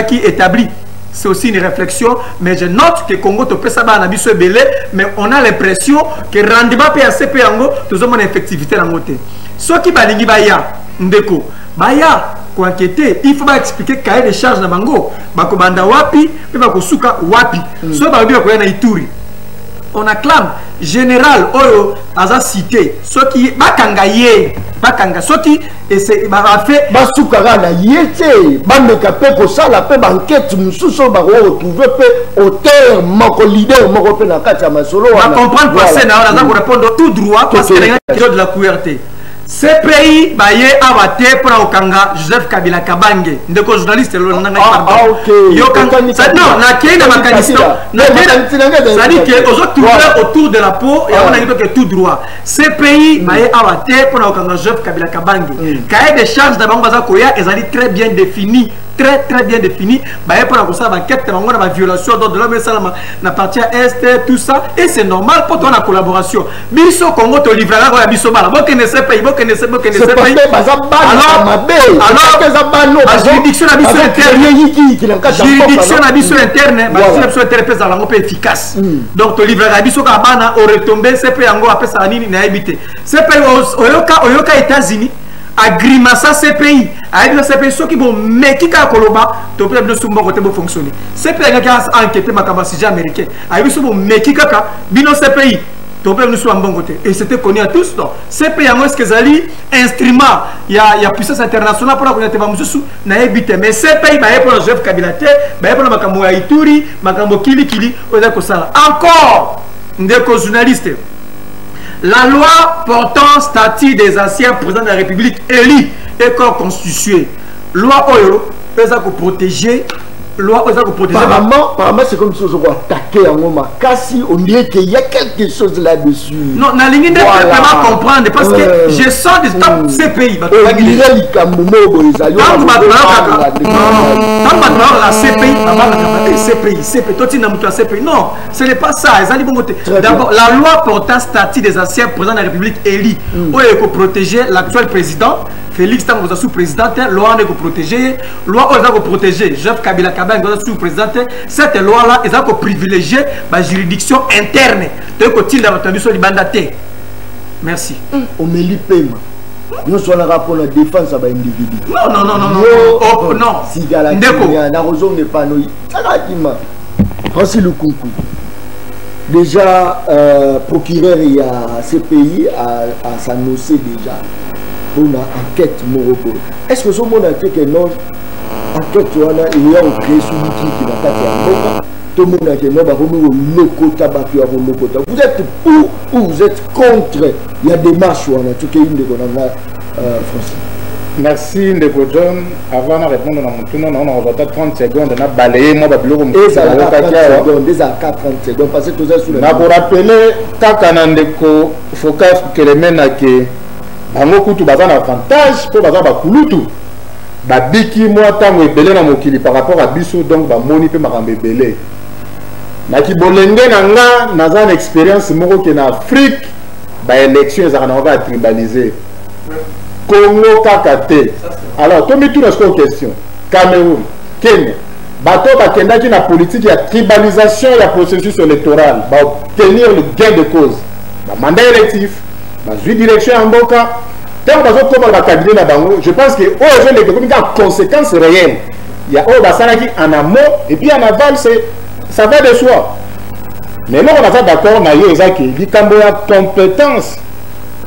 qui établi? C'est aussi une réflexion, mais je note que Congo te peut savoir un belé, mais on a l'impression que rendement à CPI Ango, tout une effectivité dans côté. Ce qui va dire baya ndeko baya ko enquêter, il faut pas expliquer cahier de charge na bango bako banda wapi pe bako suka wapi so ba bien ko na Ituri. On acclame général oyo aza cité ce qui bakanga ye bakanga ce qui et c'est ba fait basuka na yete bameka pe ko sala pe banquette mususo ba retrouver pe auteur moko leader moko pe na kati ya masolo on va comprendre passer na on a répondre tout droit parce que il y a de la QRT. CPI baye abate pour okanga Joseph Kabila Kabange ndeko journaliste le nanga non na kena makanisi ça dit que aujourd'hui autour de la peau et on a dit que tout droit CPI baye abate pour okanga Joseph Kabila Kabange cahier de charge de bango baza koya ezali très bien défini très bien défini baye pour ko ça ba quête bango na violation d'ordre de l'homme et ça na partie est tout ça et c'est normal pour ton collaboration biso Congo to livrera ko ya biso bala bo kene CPI bo kene alors juridiction na biso interne efficace donc to livrera biso ka bana au retomber CPI yango apesa nini na ebité CPI oyoka États-Unis agrimasa CPI avec CPI ceux qui vont mekika koloba to peut bien sumba côté pour fonctionner CPI nga enquêter makamba si américain avec ceux vont mekika ka bino CPI to peut nous sur un bon côté et c'était connu à tous donc CPI en est-ce que zali instrument il y a puissance internationale pour connaître ba mususu na ebité mais CPI ba pour Joseph Kabila te ba pour makambo ya Ituri makambo kili oza ko sala encore ndeko journaliste. La loi portant statut des anciens présidents de la République élus et corps constitué. Loi Oyo, peut protéger. Loi Oyo, protéger. Apparemment, c'est comme si on attaqué en moment. Cassi, on dirait qu'il y a quelque chose là-dessus. Non, la ligne n'est pas vraiment comprendre parce que je sens des temps CPI. La CPI. Non, ce n'est pas ça. D'abord, la loi portant statut des anciens présidents de la République élus, où il faut protéger l'actuel président. Félix Tango sous-président, loi est protégée, loi est protégée. Joseph Kabila Kabange sous-président. Cette loi-là, ils ont privilégié la juridiction interne. Donc, il a entendu sur les bandatés. Merci. On met l'IPM. Nous sommes là pour la défense à l'individu. Non. Si la raison n'est pas nous. Francis Lukunku. Déjà, procureur, il y a CPI à s'annoncer déjà. On a enquête Morocco. Est-ce que ce monde a dit que non enquête il y a créé sous l'outil qui va pas tout le monde a dit non vous êtes pour ou vous êtes contre il y a des marches où on a tout une de Français. Merci Ndeko John. Avant de répondre à mon tour, on va 30 secondes. On a balayé moi déjà 30 secondes parce que tout ça sous le. Pour rappeler Kakanandeko focus que les mènes à que bango kutu baza na avantage pour baza ba kulutu ba biki moi tango ebele na mokili par rapport à biso donc ba moni pe makambe ebele na ki bolenge na nga naza na expérience moko ke na Afrique ba élection ezaka na ba tribalisé Congo kaka te alors to mitu na question Cameroun, Kenya. Bateau bakendaki na politique ya tribalisation ya processus électoral, ba obtenir le gain de cause. Ba mandat électif, ba zui direction en boka. Tant bazo comme ba cabinet na bango, je pense que oh les comme une conséquence réelle. Il y a oh basalaki en amont et puis en aval ça va de soi. Mais là on a d'accord na yo ezaki likambo ya compétence.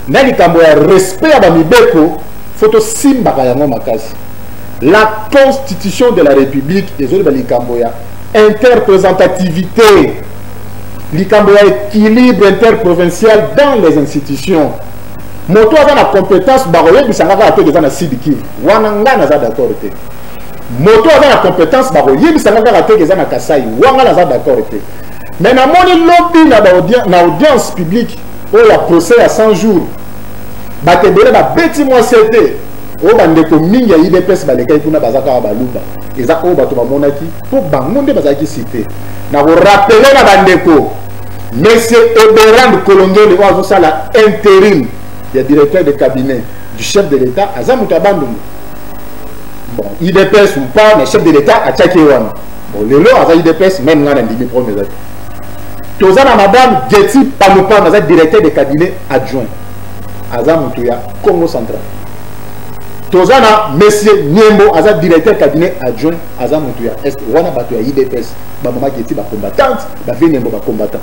Na likambo ya respect ya ba mibeko, photo simba ka yango makasi. La constitution de la République et interreprésentativité, équilibre interprovincial dans les institutions. Moto a la compétence baroye bisanga ka des ana sidiki. Wananga na za d'accord te. Moto a la compétence baroye bisanga ka des ana kasai. Wanga na za d'accord te. Mais na moni lobby na audience publique ou la procès à 100 jours. Ba te bele ba beti moi c'était. O bandeko mingi ya IDPS baleka kuna bazaka baluba eza o bato bamonaki po bangonde bazaki cité na ko rappeler na bandeko monsieur Eberand Kolongele ozo sala intérim ya directeur de cabinet du chef de l'État azamuta bandum bon IDPS ou pas mais chef de l'État a tchaki wana bon lelo aza IDPS même ngana ndimi premier zaki tozana madame Getty Palupa na directeur de cabinet adjoint azamutu ya Congo central. Tozana monsieur Niembo aza directeur cabinet adjoint aza mutuya est wana bato ya IDPS ba mama Getty ba combattante ba vie Niembo ba combattant.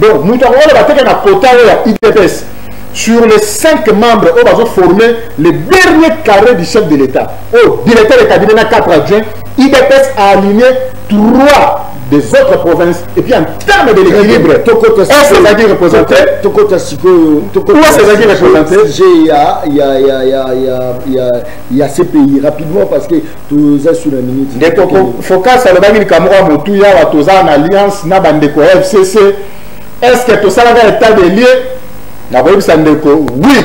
Donc nous avons battu na quota ya IDPS sur les 5 membres on va former le dernier carré du chef de l'État. Au directeur de cabinet na 4 adjoints, IDPS a aligné 3 des autres provinces et puis en termes de l'équilibre est-ce que ça dit représenté il y a ces pays rapidement parce que tous est sur la minute focus à l'obagi Kamura Motuya wa toza en alliance na bandeko FCC est-ce que tout ça là état de lieu na boyebi sandeko oui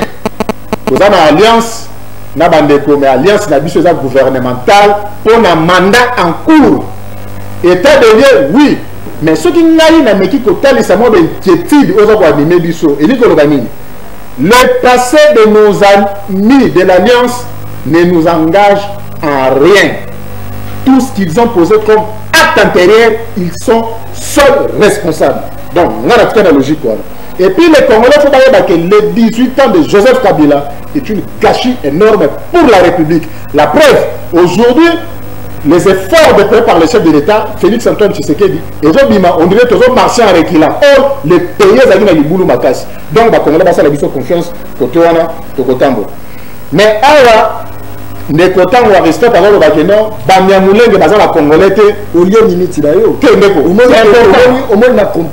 toza en alliance na bandeko mais alliance na biso gouvernementale pour un mandat en cours. État de lieu, oui, mais ce qui n'a pas été d'inquiétude aux animés du saut, le passé de nos amis de l'Alliance ne nous engage en rien. Tout ce qu'ils ont posé comme acte antérieur, ils sont seuls responsables. Donc, on a la logique. Et puis, les Congolais, il faut savoir que les 18 ans de Joseph Kabila est une gâchis énorme pour la République. La preuve, aujourd'hui, les efforts de par le chef de l'État, Félix Antoine Tshisekedi, on dirait qu'ils ont marché en reculant. Or, les pays ont eu boulot makas. Donc, les Congolais ont eu confiance côté wana, Tokotambo. Mais alors, les Kotambo Aristote, avant le Bakeno, Bamiamoulé de Bazan la Congolais, au lieu limite d'ailleurs. Au moins, on a compris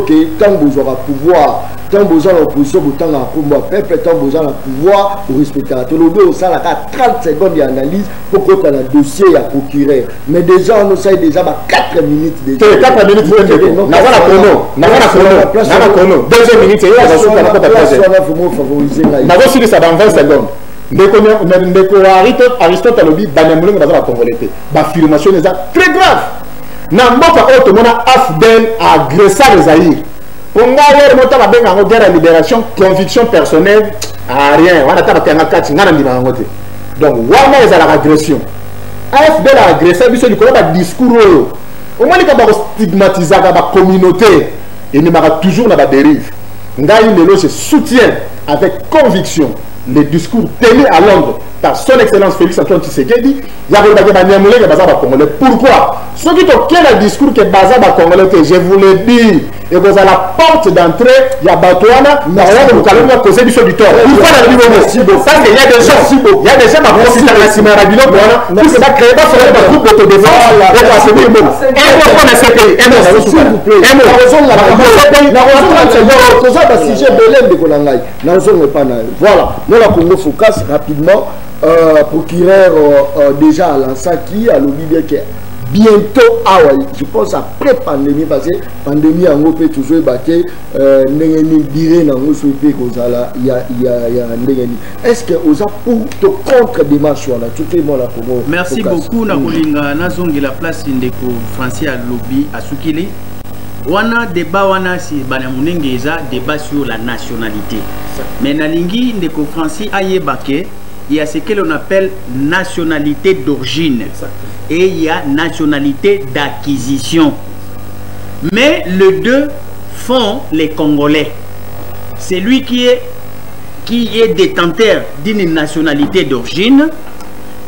que tant que vous aurez pouvoir. Tant besoin de l'opposition, tant de pouvoir, peuple, tant besoin de pouvoir pour respecter. Tout le monde, ça a 30 secondes d'analyse pour qu'on ait un dossier à procurer. Mais déjà, on essaye déjà 4 minutes. 4 minutes, vous êtes d'accord. N'a pas la chrono. 2 minutes, et là, je suis à la favoriser. N'a pas suivi ça dans 20 secondes. Aristote a lobby, Banyamouling, dans la Congolais. L'affirmation est très grave. N'a pas Afdel a agressé les Zaïre. Pour moi, il y a une libération, conviction personnelle, rien. On a donc, on a la agression. AFD a agressé, il y a un discours. Au moins, il y a stigmatisé la communauté. Et il y a toujours la dérive. Je soutiens avec conviction les discours tenus à Londres par son excellence Félix Antoine Tshisekedi. Pourquoi? Ceux qui ont le discours que Bazaba Congolais, je vous l'ai dit, et vous avez la porte d'entrée, il y a Batouana, vous allez causer du tort. Pourquoi la Bible? Parce qu'il y a des gens, il y a des gens qui vont citer la Simara Bilo, pour que ça crée pas un groupe d'autodéfense. Voilà, nous avons focus rapidement. Procureur déjà à l'Ansaki, à l'Olivier qui est bientôt, je pense après pandémie, parce que pandémie en gros peut toujours battre, est-ce que vous avez pour te contre démarche tout le monde merci beaucoup Nakolinga Nazongi la place Indeko Francis à lobby à Soukili. Wana débat wana si Banamunenge eza débat sur la nationalité. Mais nalingi Ndeko Francis ayebake il y a ce que l'on appelle nationalité d'origine et il y a nationalité d'acquisition. Mais les deux font les Congolais. Celui qui est détenteur d'une nationalité d'origine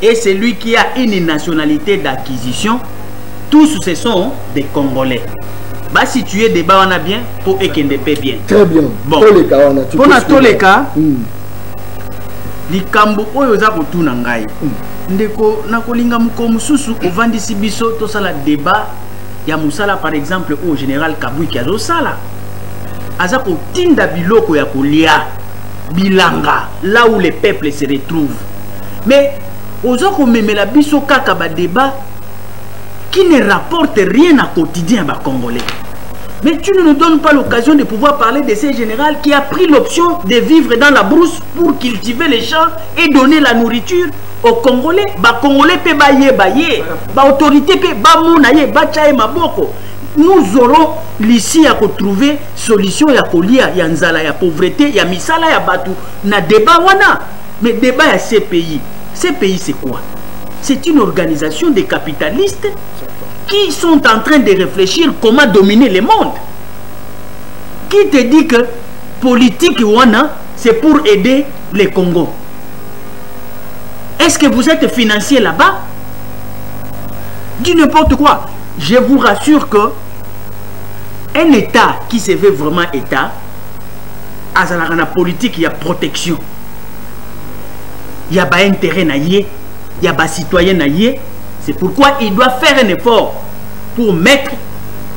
et celui qui a une nationalité d'acquisition, tous ce sont des Congolais. Bah, si tu es débat, on a bien pour Ekendepé bien. Très bien. Bon. Pour tous les cas, likambo oyo za kotuna ngai ndeko nakolinga muko mususu ovandisi biso to sala débat ya musala par exemple au général Kabwiki azo sala aza kotinda biloko ya kolia bilanga là où les peuples se retrouvent, mais ozo komemela biso kaka ba débat qui ne rapporte rien à quotidien ba congolais. Mais tu ne nous donnes pas l'occasion de pouvoir parler de ce général qui a pris l'option de vivre dans la brousse pour cultiver les champs et donner la nourriture aux Congolais. Ba Congolais pe baye, ba autorité pe ba monaye, ba chaye maboko. Nous aurons l'ici à trouver solution ya kolia, ya nzala, ya pauvreté, ya misala, ya batu. Na débat wana. Mais débat ya ces pays. Ces pays c'est quoi? C'est une organisation de capitalistes qui sont en train de réfléchir comment dominer le monde. Qui te dit que politique wana c'est pour aider les Congo? Est-ce que vous êtes financier là-bas? Dis n'importe quoi. Je vous rassure que un État qui se veut vraiment État, à la politique, il y a protection. Il y a pas intérêt naïe, il y a pas citoyen naïe. C'est pourquoi il doit faire un effort pour mettre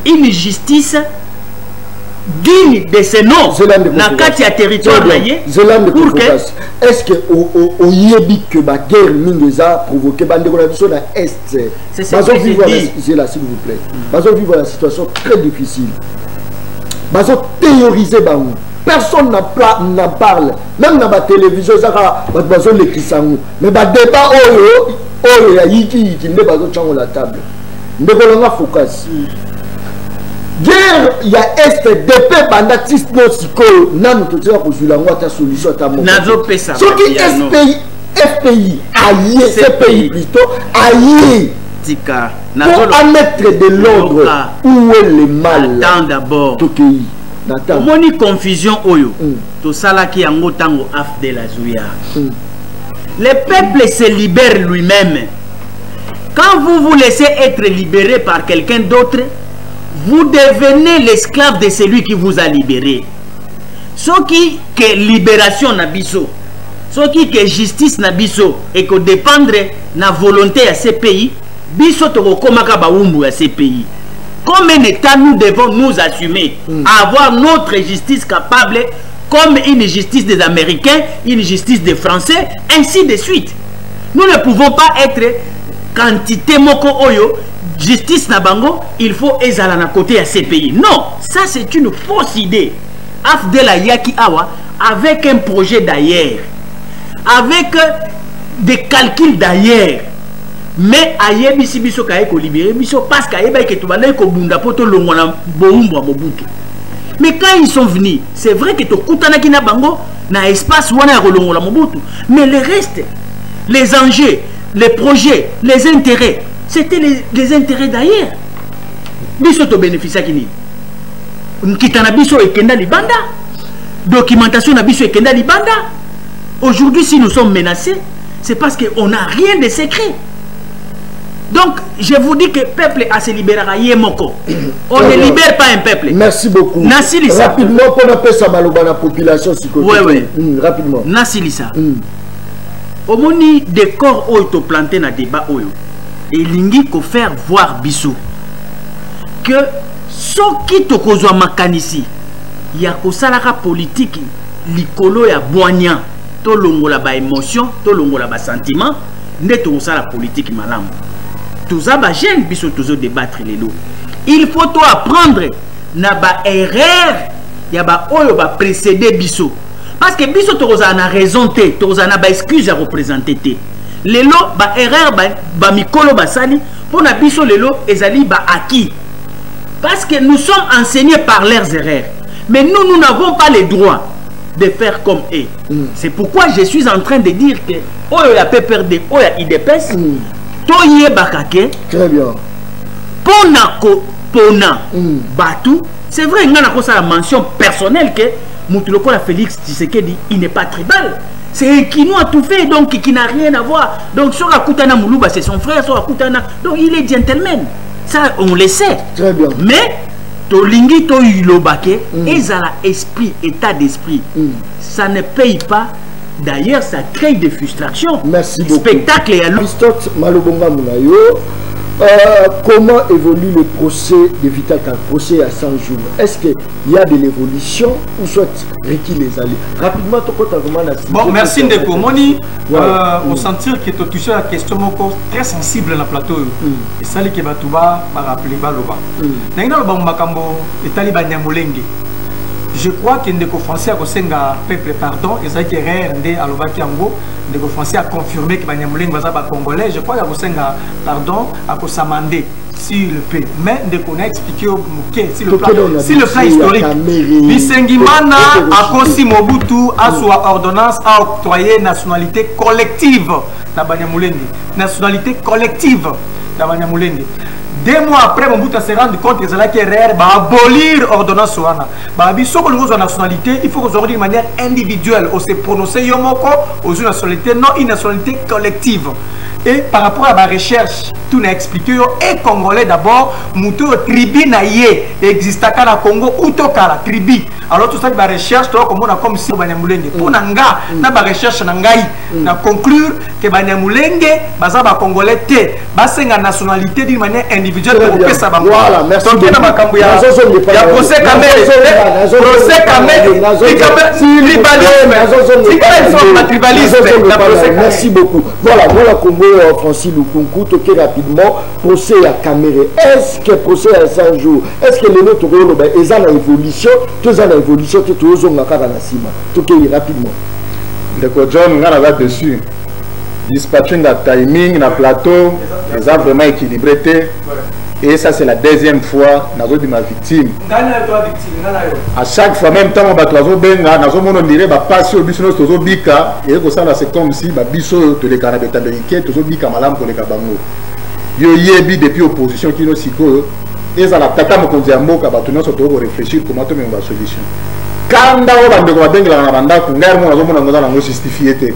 une justice digne de ses noms dans le territoire naïe. Est-ce que au Yébi que la guerre a provoqué la Est? C'est ce que je dis. S'il vous plaît. Nous vivons la situation très difficile. Nous théoriser. Personne n'en parle. Même dans la télévision, mais le débat, la table. Focus. Guerre, il y a Est, DP, Bandatis, Nosiko, Nam, tout ça, pour la solution à ta mort. Ce qui est FPI, allié, CPI plutôt, allié. Pour mettre de l'ordre, où est le mal? Attends d'abord. Moni confusion oyo to sala ki yango tango afde la Zouya. Le peuple se libère lui-même. Quand vous vous laissez être libéré par quelqu'un d'autre, vous devenez l'esclave de celui qui vous a libéré. Ce qui que libération nabiso, ce qui que justice nabiso et que dépendre na volonté à ces pays, biso to komaka ba umbu à ces pays. Comme un État, nous devons nous assumer, avoir notre justice capable, comme une justice des Américains, une justice des Français, ainsi de suite. Nous ne pouvons pas être quantité moko oyo, justice nabango, il faut ezala na côté à ces pays. Non, ça c'est une fausse idée. Afdela Yaki Awa, avec un projet d'ailleurs, avec des calculs d'ailleurs. Mais aye bisi biso kaye ko libérer biso parce qu'aye ba ke to bana ko bunda poto longona boumbo mobutu. Mais quand ils sont venus, c'est vrai que to kutana kina bango na espace wana ko longola mobutu, mais le reste, les enjeux, les projets, les intérêts, c'était les intérêts d'ailleurs. Biso to bénéficier kini. Nkitana biso ekenda libanda. Documentation na biso ekenda libanda. Aujourd'hui si nous sommes menacés, c'est parce qu'on n'a rien de secret. Donc, je vous dis que le peuple a se libéré à Yemoko. On ne libère pas un peuple. Merci beaucoup. Rapidement, pour appeler ça la population. Oui. Rapidement. Nasilisa. Au moni décor oyo planté na débat oyo. Et lingi ko faire voir biso que ce qui to kozwa makanisi ya ko salaka politique likolo ya boignan to longola ba émotion to longola ba sentiment nde to sala politique malamu. Tout ça va gêner biso toujours débattre les lots. Il faut toi apprendre na ba erreur ya ba oyo ba précéder biso parce que biso to na raison te to na ba excuse à représenter te les lots ba erreur ba mikolo ba sali pour na biso les lots ezali ba acquis parce que nous sommes enseignés par leurs erreurs mais nous n'avons pas les droits de faire comme eux. C'est pourquoi je suis en train de dire que oh ya PPRD, oh ya IDPS, toye bakake. Très bien. Pona Batou, c'est vrai, il y a la mention personnelle que Moutuloko la Félix Tshisekedi, il n'est pas tribal. C'est qui nous a tout fait, donc qui n'a rien à voir. Donc sur Akutana Moulouba, c'est son frère, sur Akutana, donc il est gentleman. Ça, on le sait. Très bien. Mais Tolingi to Ilobake, ils ont l'esprit, état d'esprit. Ça ne paye pas. D'ailleurs, ça crée des frustrations. Merci beaucoup. Spectacle et à Aristote Malobonga Moulayo, comment évolue le procès de Vital Kamerhe, procès à 100 jours? Est-ce qu'il y a de l'évolution ou soit Ricky les alliés? Rapidement, bon, merci Ndeko. Moni, on sentir que tu as touché la question très sensible dans le plateau. Et ça, qui va tout bas, rappeler Baloba. Je crois que Ndeko Français a kosenga peuple pardon, et ça qui est rare, Ndeko Français a confirmé que Banyamouling va être congolais. Je crois qu'il a kosenga pardon, a kosamandé sur le pays. Mais Ndeko a expliqué si le plan historique, Bisengimana a consi Mobutu à soit ordonnance à octroyer nationalité collective dans Banyamouling. Nationalité collective dans Banyamouling. 2 mois après, Mobutu se rend compte que c'est là qui est rare, abolir l'ordonnance. Si on a une nationalité, il faut qu'aujourd'hui, de manière individuelle, on se prononce Yomoko, aux une nationalité, non une nationalité collective. Et par rapport à ma recherche, tout n'a expliqué, et Congolais d'abord, Moutou tribu naïe, existe à la Congo, ou la tribu. Alors tout ça, ma recherche, comme on a comme si Banyamulenge. Pour Nanga, na ma recherche Nangaï, na conclure que Banyamulenge, Bazaba Congolais, c'est une nationalité d'une manière individuelle. Voilà, merci. Donc, il y a procès Kamerhe, merci beaucoup. Voilà, Congo. Francis Lukunku, toqué rapidement, procès à Kamerhe. Est-ce que procès à 100 jours, est-ce que les nôtres ils ont l'évolution, tous ont l'évolution, tous ont la Karanasima, toqué rapidement. D'accord, John, on a là-dessus. Dispatching la timing, la plateau, les ont vraiment équilibré. Et ça, c'est la 2e fois que je ma victime. À chaque fois, même temps, on va passer au business de Bika. Et c'est comme si Bisso, tous les Canadiens, tous les Bika, Malam, pour les Kabango. Yoyebi depuis l'opposition qui nous siko. Et ça, la tata me conduit à Moka, nous sommes réfléchir comment on va solution. Quand on va justifier.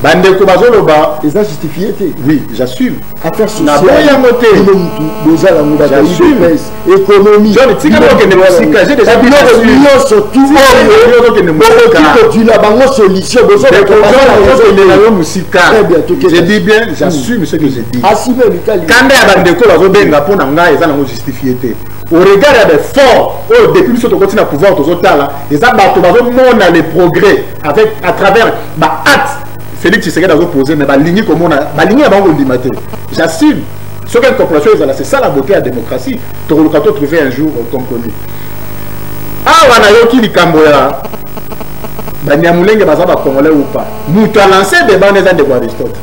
Bandeko bazoloba, ils ont justifié. Oui, j'assume. Affaire sociale. J'assume. Économie. J'ai déjà vu j'ai dit bien, j'assume ce que j'ai dit. Quand bandeko bazobenga pour nanga ils ont justifié. Au regard des forts, depuis que nous continuons à pouvoir ils ont les progrès à travers ma hâte. Félix Tshisekedi a opposé, mais la ligne comme on a, la ligne a limité. J'assume. Ce qu'une corporation, c'est ça la beauté de la démocratie. Tu vas trouver un jour un compromis. Ah, on a eu qui dit Camboya. Banyamulenge bazaba congolais ou pas. Nous tu as lancé des bandes de Aristote.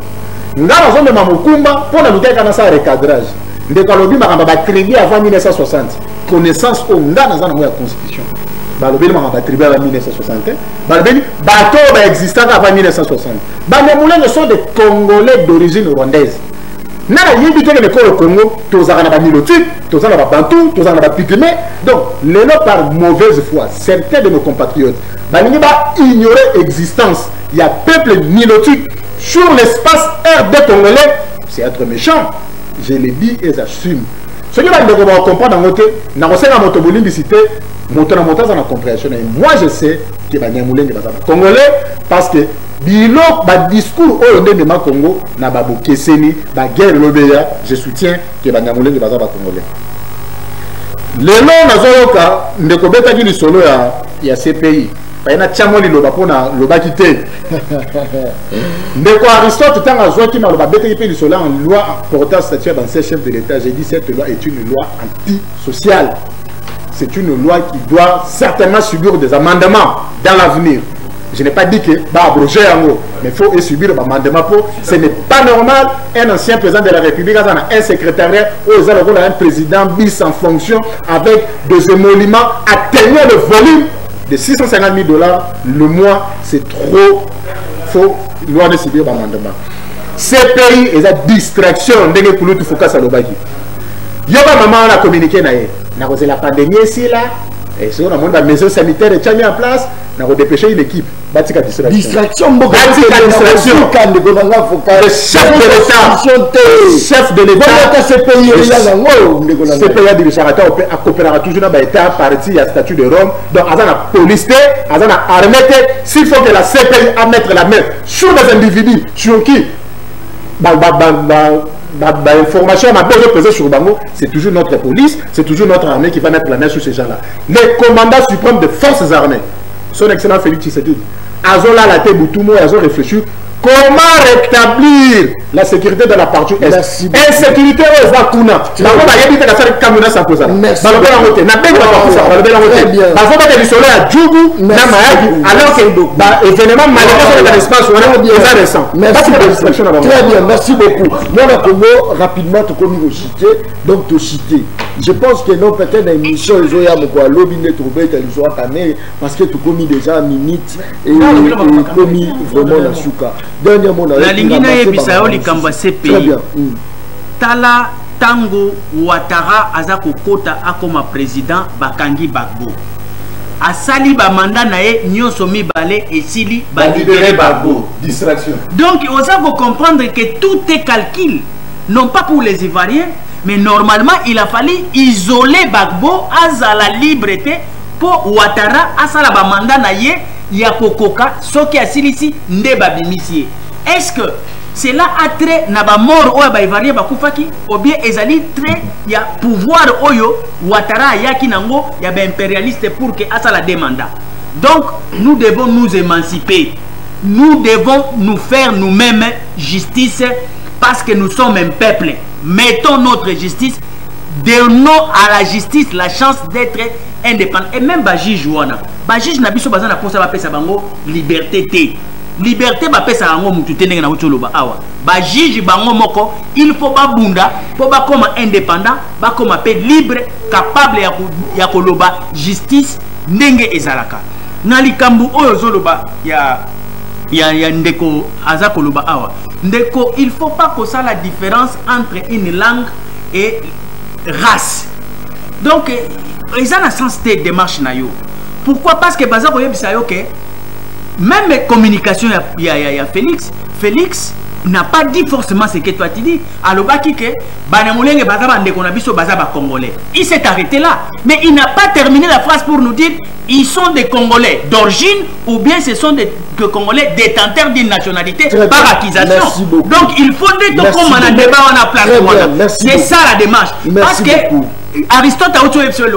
Nous avons même Mamukumba pour la lutte contre ça recadrage. Nous avons dit que créé avant 1960. Connaissance au Nda dans la constitution. Balobeli m'a attribué en 1961. Balobeli bateau existant avant 1960. Banyamulenge sont des Congolais d'origine rwandaise. Nana yebi que le Congo, tous en a milotique, tous en a bantou, tous en a pygmé. Donc, les noms par mauvaise foi, certains de nos compatriotes, Balingi va ignorer l'existence. Il y a peuple milotique sur l'espace RD congolais. C'est être méchant. Je l'ai dit et j'assume. Ce que nous devons comprendre dans notre cité, dans la compréhension. Moi, je sais que Banyamulenge est congolais parce que bilo discours au Ndema Congo na babu keseni ba guerre lobeya, je soutiens que Banyamulenge est congolais. Lelo nazoyoka ndeko betaki lisolo ya CPI. Bayana chamoli loba pona loba kité. Ndeko Aristote tanga zwaki na loba betaki pe lisolo en loi portant statut d'ancien chef de l'État. J'ai dit cette loi est une loi antisociale. C'est une loi qui doit certainement subir des amendements dans l'avenir. Je n'ai pas dit que abroger en haut, mais il faut subir des amendements pour. Ce n'est pas normal. Un ancien président de la République a un secrétariat où ils ont un président bis en fonction avec des émoluments atteignant le volume de 650 000 $, le mois, c'est trop. Faut loi de subir l'amendement. Ces pays, ils ont distraction. Dès que tu focus à l'obagi. Yoga maman on a communiqué na la pandémie ici là. Et si on a la maison sanitaire est mis en place, on a dépêché une équipe. Batika distraction. Batika distraction. Le chef de l'État. Chef de l'État. Ce pays a dit que ça coopérera toujours dans l'État parti à statut de Rome. Donc, à la police, à la armée, s'il faut que la CPI a mettre la main sur les individus, sur qui information ma besoin de peser sur Bango, c'est toujours notre police, c'est toujours notre armée qui va mettre la main sur ces gens-là. Les commandants suprêmes des forces armées, son excellent Félix Tshisekedi, Azola la tête Boutoumou, ils ont réfléchi comment rétablir la sécurité de la partie est. Insécurité aux Akuna. La voie va éviter la salle Kamuna sans cause. Merci. Alors que événement malheureux dans l'espace récent. Très bien, merci beaucoup. Moi, le Congo, rapidement, tu commis au cité, donc tu cité. Je pense que non, peut-être une émission, ils ont eu lobby de trouver, ils ont cané, parce que tu commis déjà minutes et commis vraiment la souka. La ligne est likamba CPI. Tala Tango Ouattara Azako Kota Akoma président Bakangi Bagbo. Asali ba mandat nae nyonso mibale et sili ba libéré Bagbo. Distraction. Donc on doit comprendre que tout est calcul, non pas pour les Ivoiriens, mais normalement il a fallu isoler Bagbo à la liberté pour Ouattara asala ba mandat nae ya kokoka soki asilisi ndeba bimisie. Est-ce que cela a trait na ba mort oya ba ivarien ba kufaki ou bien ezali trait ya pouvoir oyo Ouattara yaki nango ya ba impérialiste pour que asala demanda. Donc nous devons nous émanciper. Nous devons nous faire nous-mêmes justice parce que nous sommes un peuple. Mettons notre justice, donnons à la justice la chance d'être indépendant. Et même Baji Jouana, Baji Nabiso Bazana pour ça va faire bango liberté té. Liberté va faire ça bango mutute n'enga na ucholoba awa. Baji bango moko, il faut pas bunda, pour pas comme indépendant, pas comme paix libre, capable ya koloba justice n'enga ezalaka. Nali kambu oyo zoloba ya ndeko aza koloba awa. Ndeko, il faut pas que ça la différence entre une langue et race. Donc ils ont un sens de démarche na yo. Pourquoi? Parce que baza ko yebisa yo que même communication ya Félix n'a pas dit forcément ce que toi tu dis. Alors baki que banamulenge baza bande ko na biso baza ba congolais. Il s'est arrêté là, mais il n'a pas terminé la phrase pour nous dire ils sont des Congolais d'origine ou bien ce sont des Congolais détenteurs d'une nationalité par accusation. Donc il faut dire comme on a débat on a place. C'est ça la démarche. Parce que Aristote a autre chose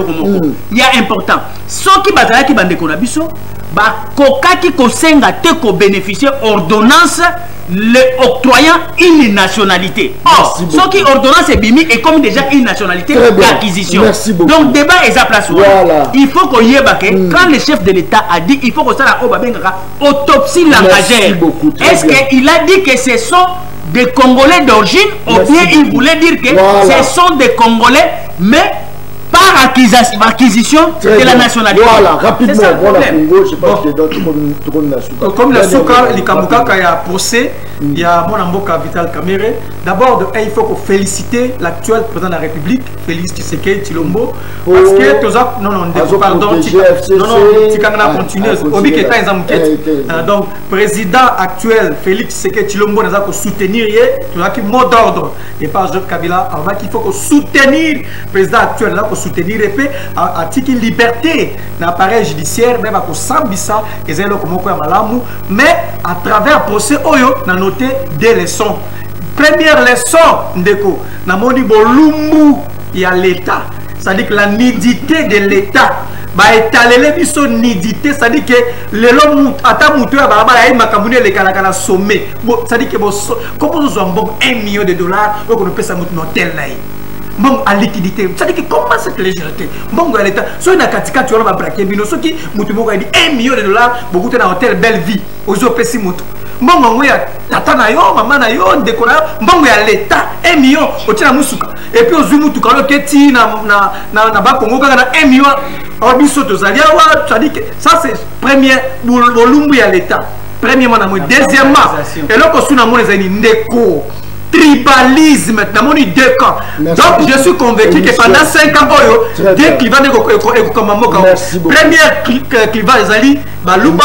il y a important. Ceux qui bazala qui bande ko na biso ba koka qui ko senga te ko bénéficier ordonnance le octroyant une nationalité. Or, ce qui ordonnance est bimi est comme déjà une nationalité d'acquisition. Donc débat est à place. Voilà. Il faut qu'on y ait quand le chef de l'État a dit il faut que ça la autopsie langagère. Est-ce qu'il a dit que ce sont des Congolais d'origine ou bien il voulait dire que ce sont des Congolais mais par acquisition de la nationalité. Voilà, rapidement, voilà, Congo, je pense que d'autres comme la Souka, les Kambuka, il y a procès, il y a mon amboka Vital Kamere. D'abord, il faut féliciter l'actuel président de la République, Félix Tshisekedi Tshilombo, parce que tous non, pardon, Tikangana continue, Obi Keta est en enquête. Donc, président actuel, Félix Tshisekedi Tshilombo, nous avons soutenir, tout ça qui mot d'ordre, et pas Joseph Kabila, avant qu'il faut soutenir le président actuel, là, soutenir et à titre liberté l'appareil judiciaire même à Sambisa et zélo comme quoi malamu mais à travers procès oyo na noté des leçons. Première leçon ndeko na moni bolumbu ya l'état, c'est-à-dire que la nudité de l'état ba étaler biso nudité, c'est-à-dire que lelo ata muto ya baba ya makamuni le kala na sommet, c'est-à-dire que comment nous avons $1 million ou qu'on peut ça muto hôtel là bon à liquidité, c'est-à-dire que comment cette légèreté bon à l'état soit na katika tu vas braquer bino ce qui mutumo a dit $1 million beaucoup dans hôtel belle vie aux opesi mutu bon ya tata na yo mama na yo ndekona bon ya l'état $1 million au tina musuka et puis aux mutu quand le keti na ba Congo kana $1 million or biso tozali awa c'est-à-dire que ça c'est premier bolumbu à l'état premièrement na moi deuxièmement et là ko suna mona zani ndeko tribalisme namoni deux camps. Donc je suis convaincu que pendant 5 ans deux clivats comme première clivage ezali baluba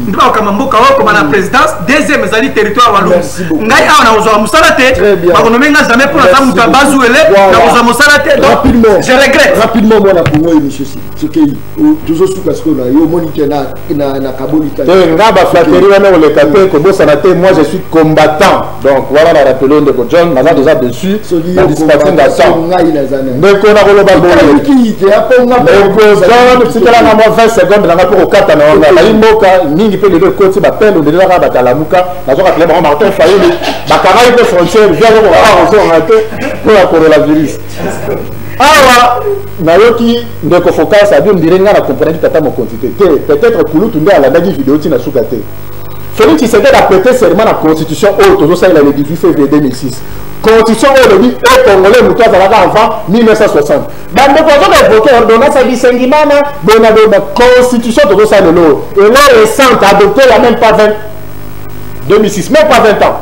ndika kama mboka comme la présidence deuxième ezali territoire walumba ngai awa na ozo musala te bakonomenga jamais pour la muta bazuele na ozo musala te donc je regrette rapidement moi na Congo monsieur ce que toujours sous parce que là yo monique na kabolita nga ba flatterie wana o le tapé comme ça na te moi je suis combattant donc voilà la rappelons de John on a déjà dessus la dispatching d'attente mais qu'on a relobé qui était après on a John c'était là moi 20 secondes là pour au kata na la imoka ningi pe le côté ba pelle de la ba talamuka na zo rappeler Martin Fayulu ba karaï de frontière vient on raté pour la coronavirus awa nayoki ndeko focus a bien dire nga na comprendre tata mon quantité peut-être kulutu nde ala dagi vidéo tina sukate Félix Tshisekedi a prêté serment à la constitution haute, ça il a le 18 février 2006. Constitution haute, le Congolais, nous avons avant 1960. Dans le projet d'évoquer l'ordonnance à Bissengimana, dans la constitution de ça le lot. Et là, récente, adoptée il n'y a même pas 2006, même pas 20 ans.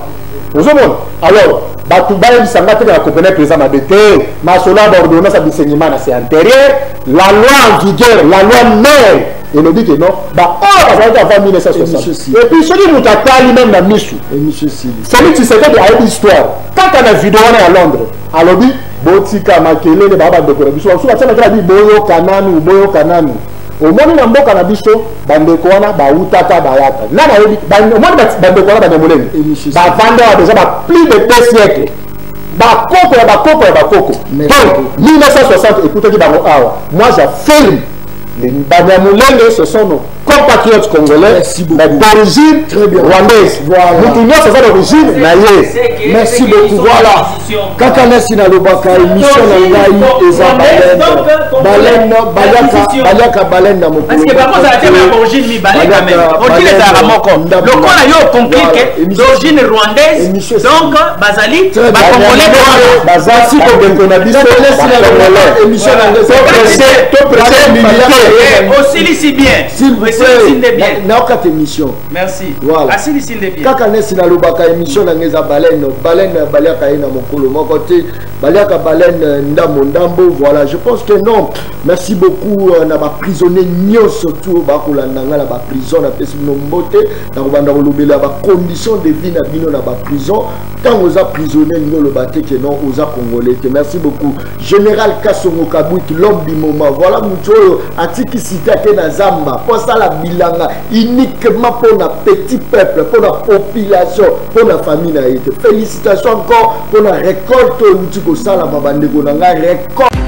Vous avez alors, Batoubaï, ça m'a fait la compagnie président Mabete, Masola, l'ordonnance à Bissengimana, c'est antérieur. La loi en vigueur, la loi mère. Et nous dit que non, bah oh, ça va être avant 1960. Et puis celui qui a parlé même dans Michou. Celui qui s'était de l'histoire. Quand on a vidéo à Londres, à l'objet, Botika, Makele, les babas de Corabisson, on a dit Boyo Kananu, Boyo Kananu. Au moment où on a Canabiso, Bandekona, Baoutaka, Bayata. Là, au moment où Bandekona, Bandemolène, Bavanda a déjà plus de 2 siècles. Bakoko. Donc, 1960, écoutez, moi j'affirme. Les Banyamulenge, ce sont nos compatriotes congolais d'origine rwandaise. Nous c'est ça d'origine naïe. Merci beaucoup. Voilà. Kakanesi na lobaka émission na ngai eza balaka balenda moko. Parce que par contre ça a origine mi baleka même. Origine za moko. Lokona yo compliqué d'origine rwandaise. Donc bazali ba congolais bazali ko bengona biso na émission na ngai. Aussi ici bien. S'il vous plaît. Naokate émission. Merci. Voilà. Asili bien. Kakanesi na lobaka émission na ngeza baleine baliaka ina mokolo moko te baliaka baleine ndambo voilà je pense que non merci beaucoup na ba prisonnier nyo surtout ba kolanda nga na ba prison na pesi no mbote na kobanda kolobela ba conditions de vie na bino na ba prison tant aux prisonniers nyo le baté que non aux congolais te merci beaucoup général Kasongo Kabwit l'homme du moment voilà mucho atiki cité ke na Zamba pour ça la bilanga uniquement pour la petit peuple pour la population pour la famille na été félicitations encore pour la récolte où tu ko sala mabande ko na récolte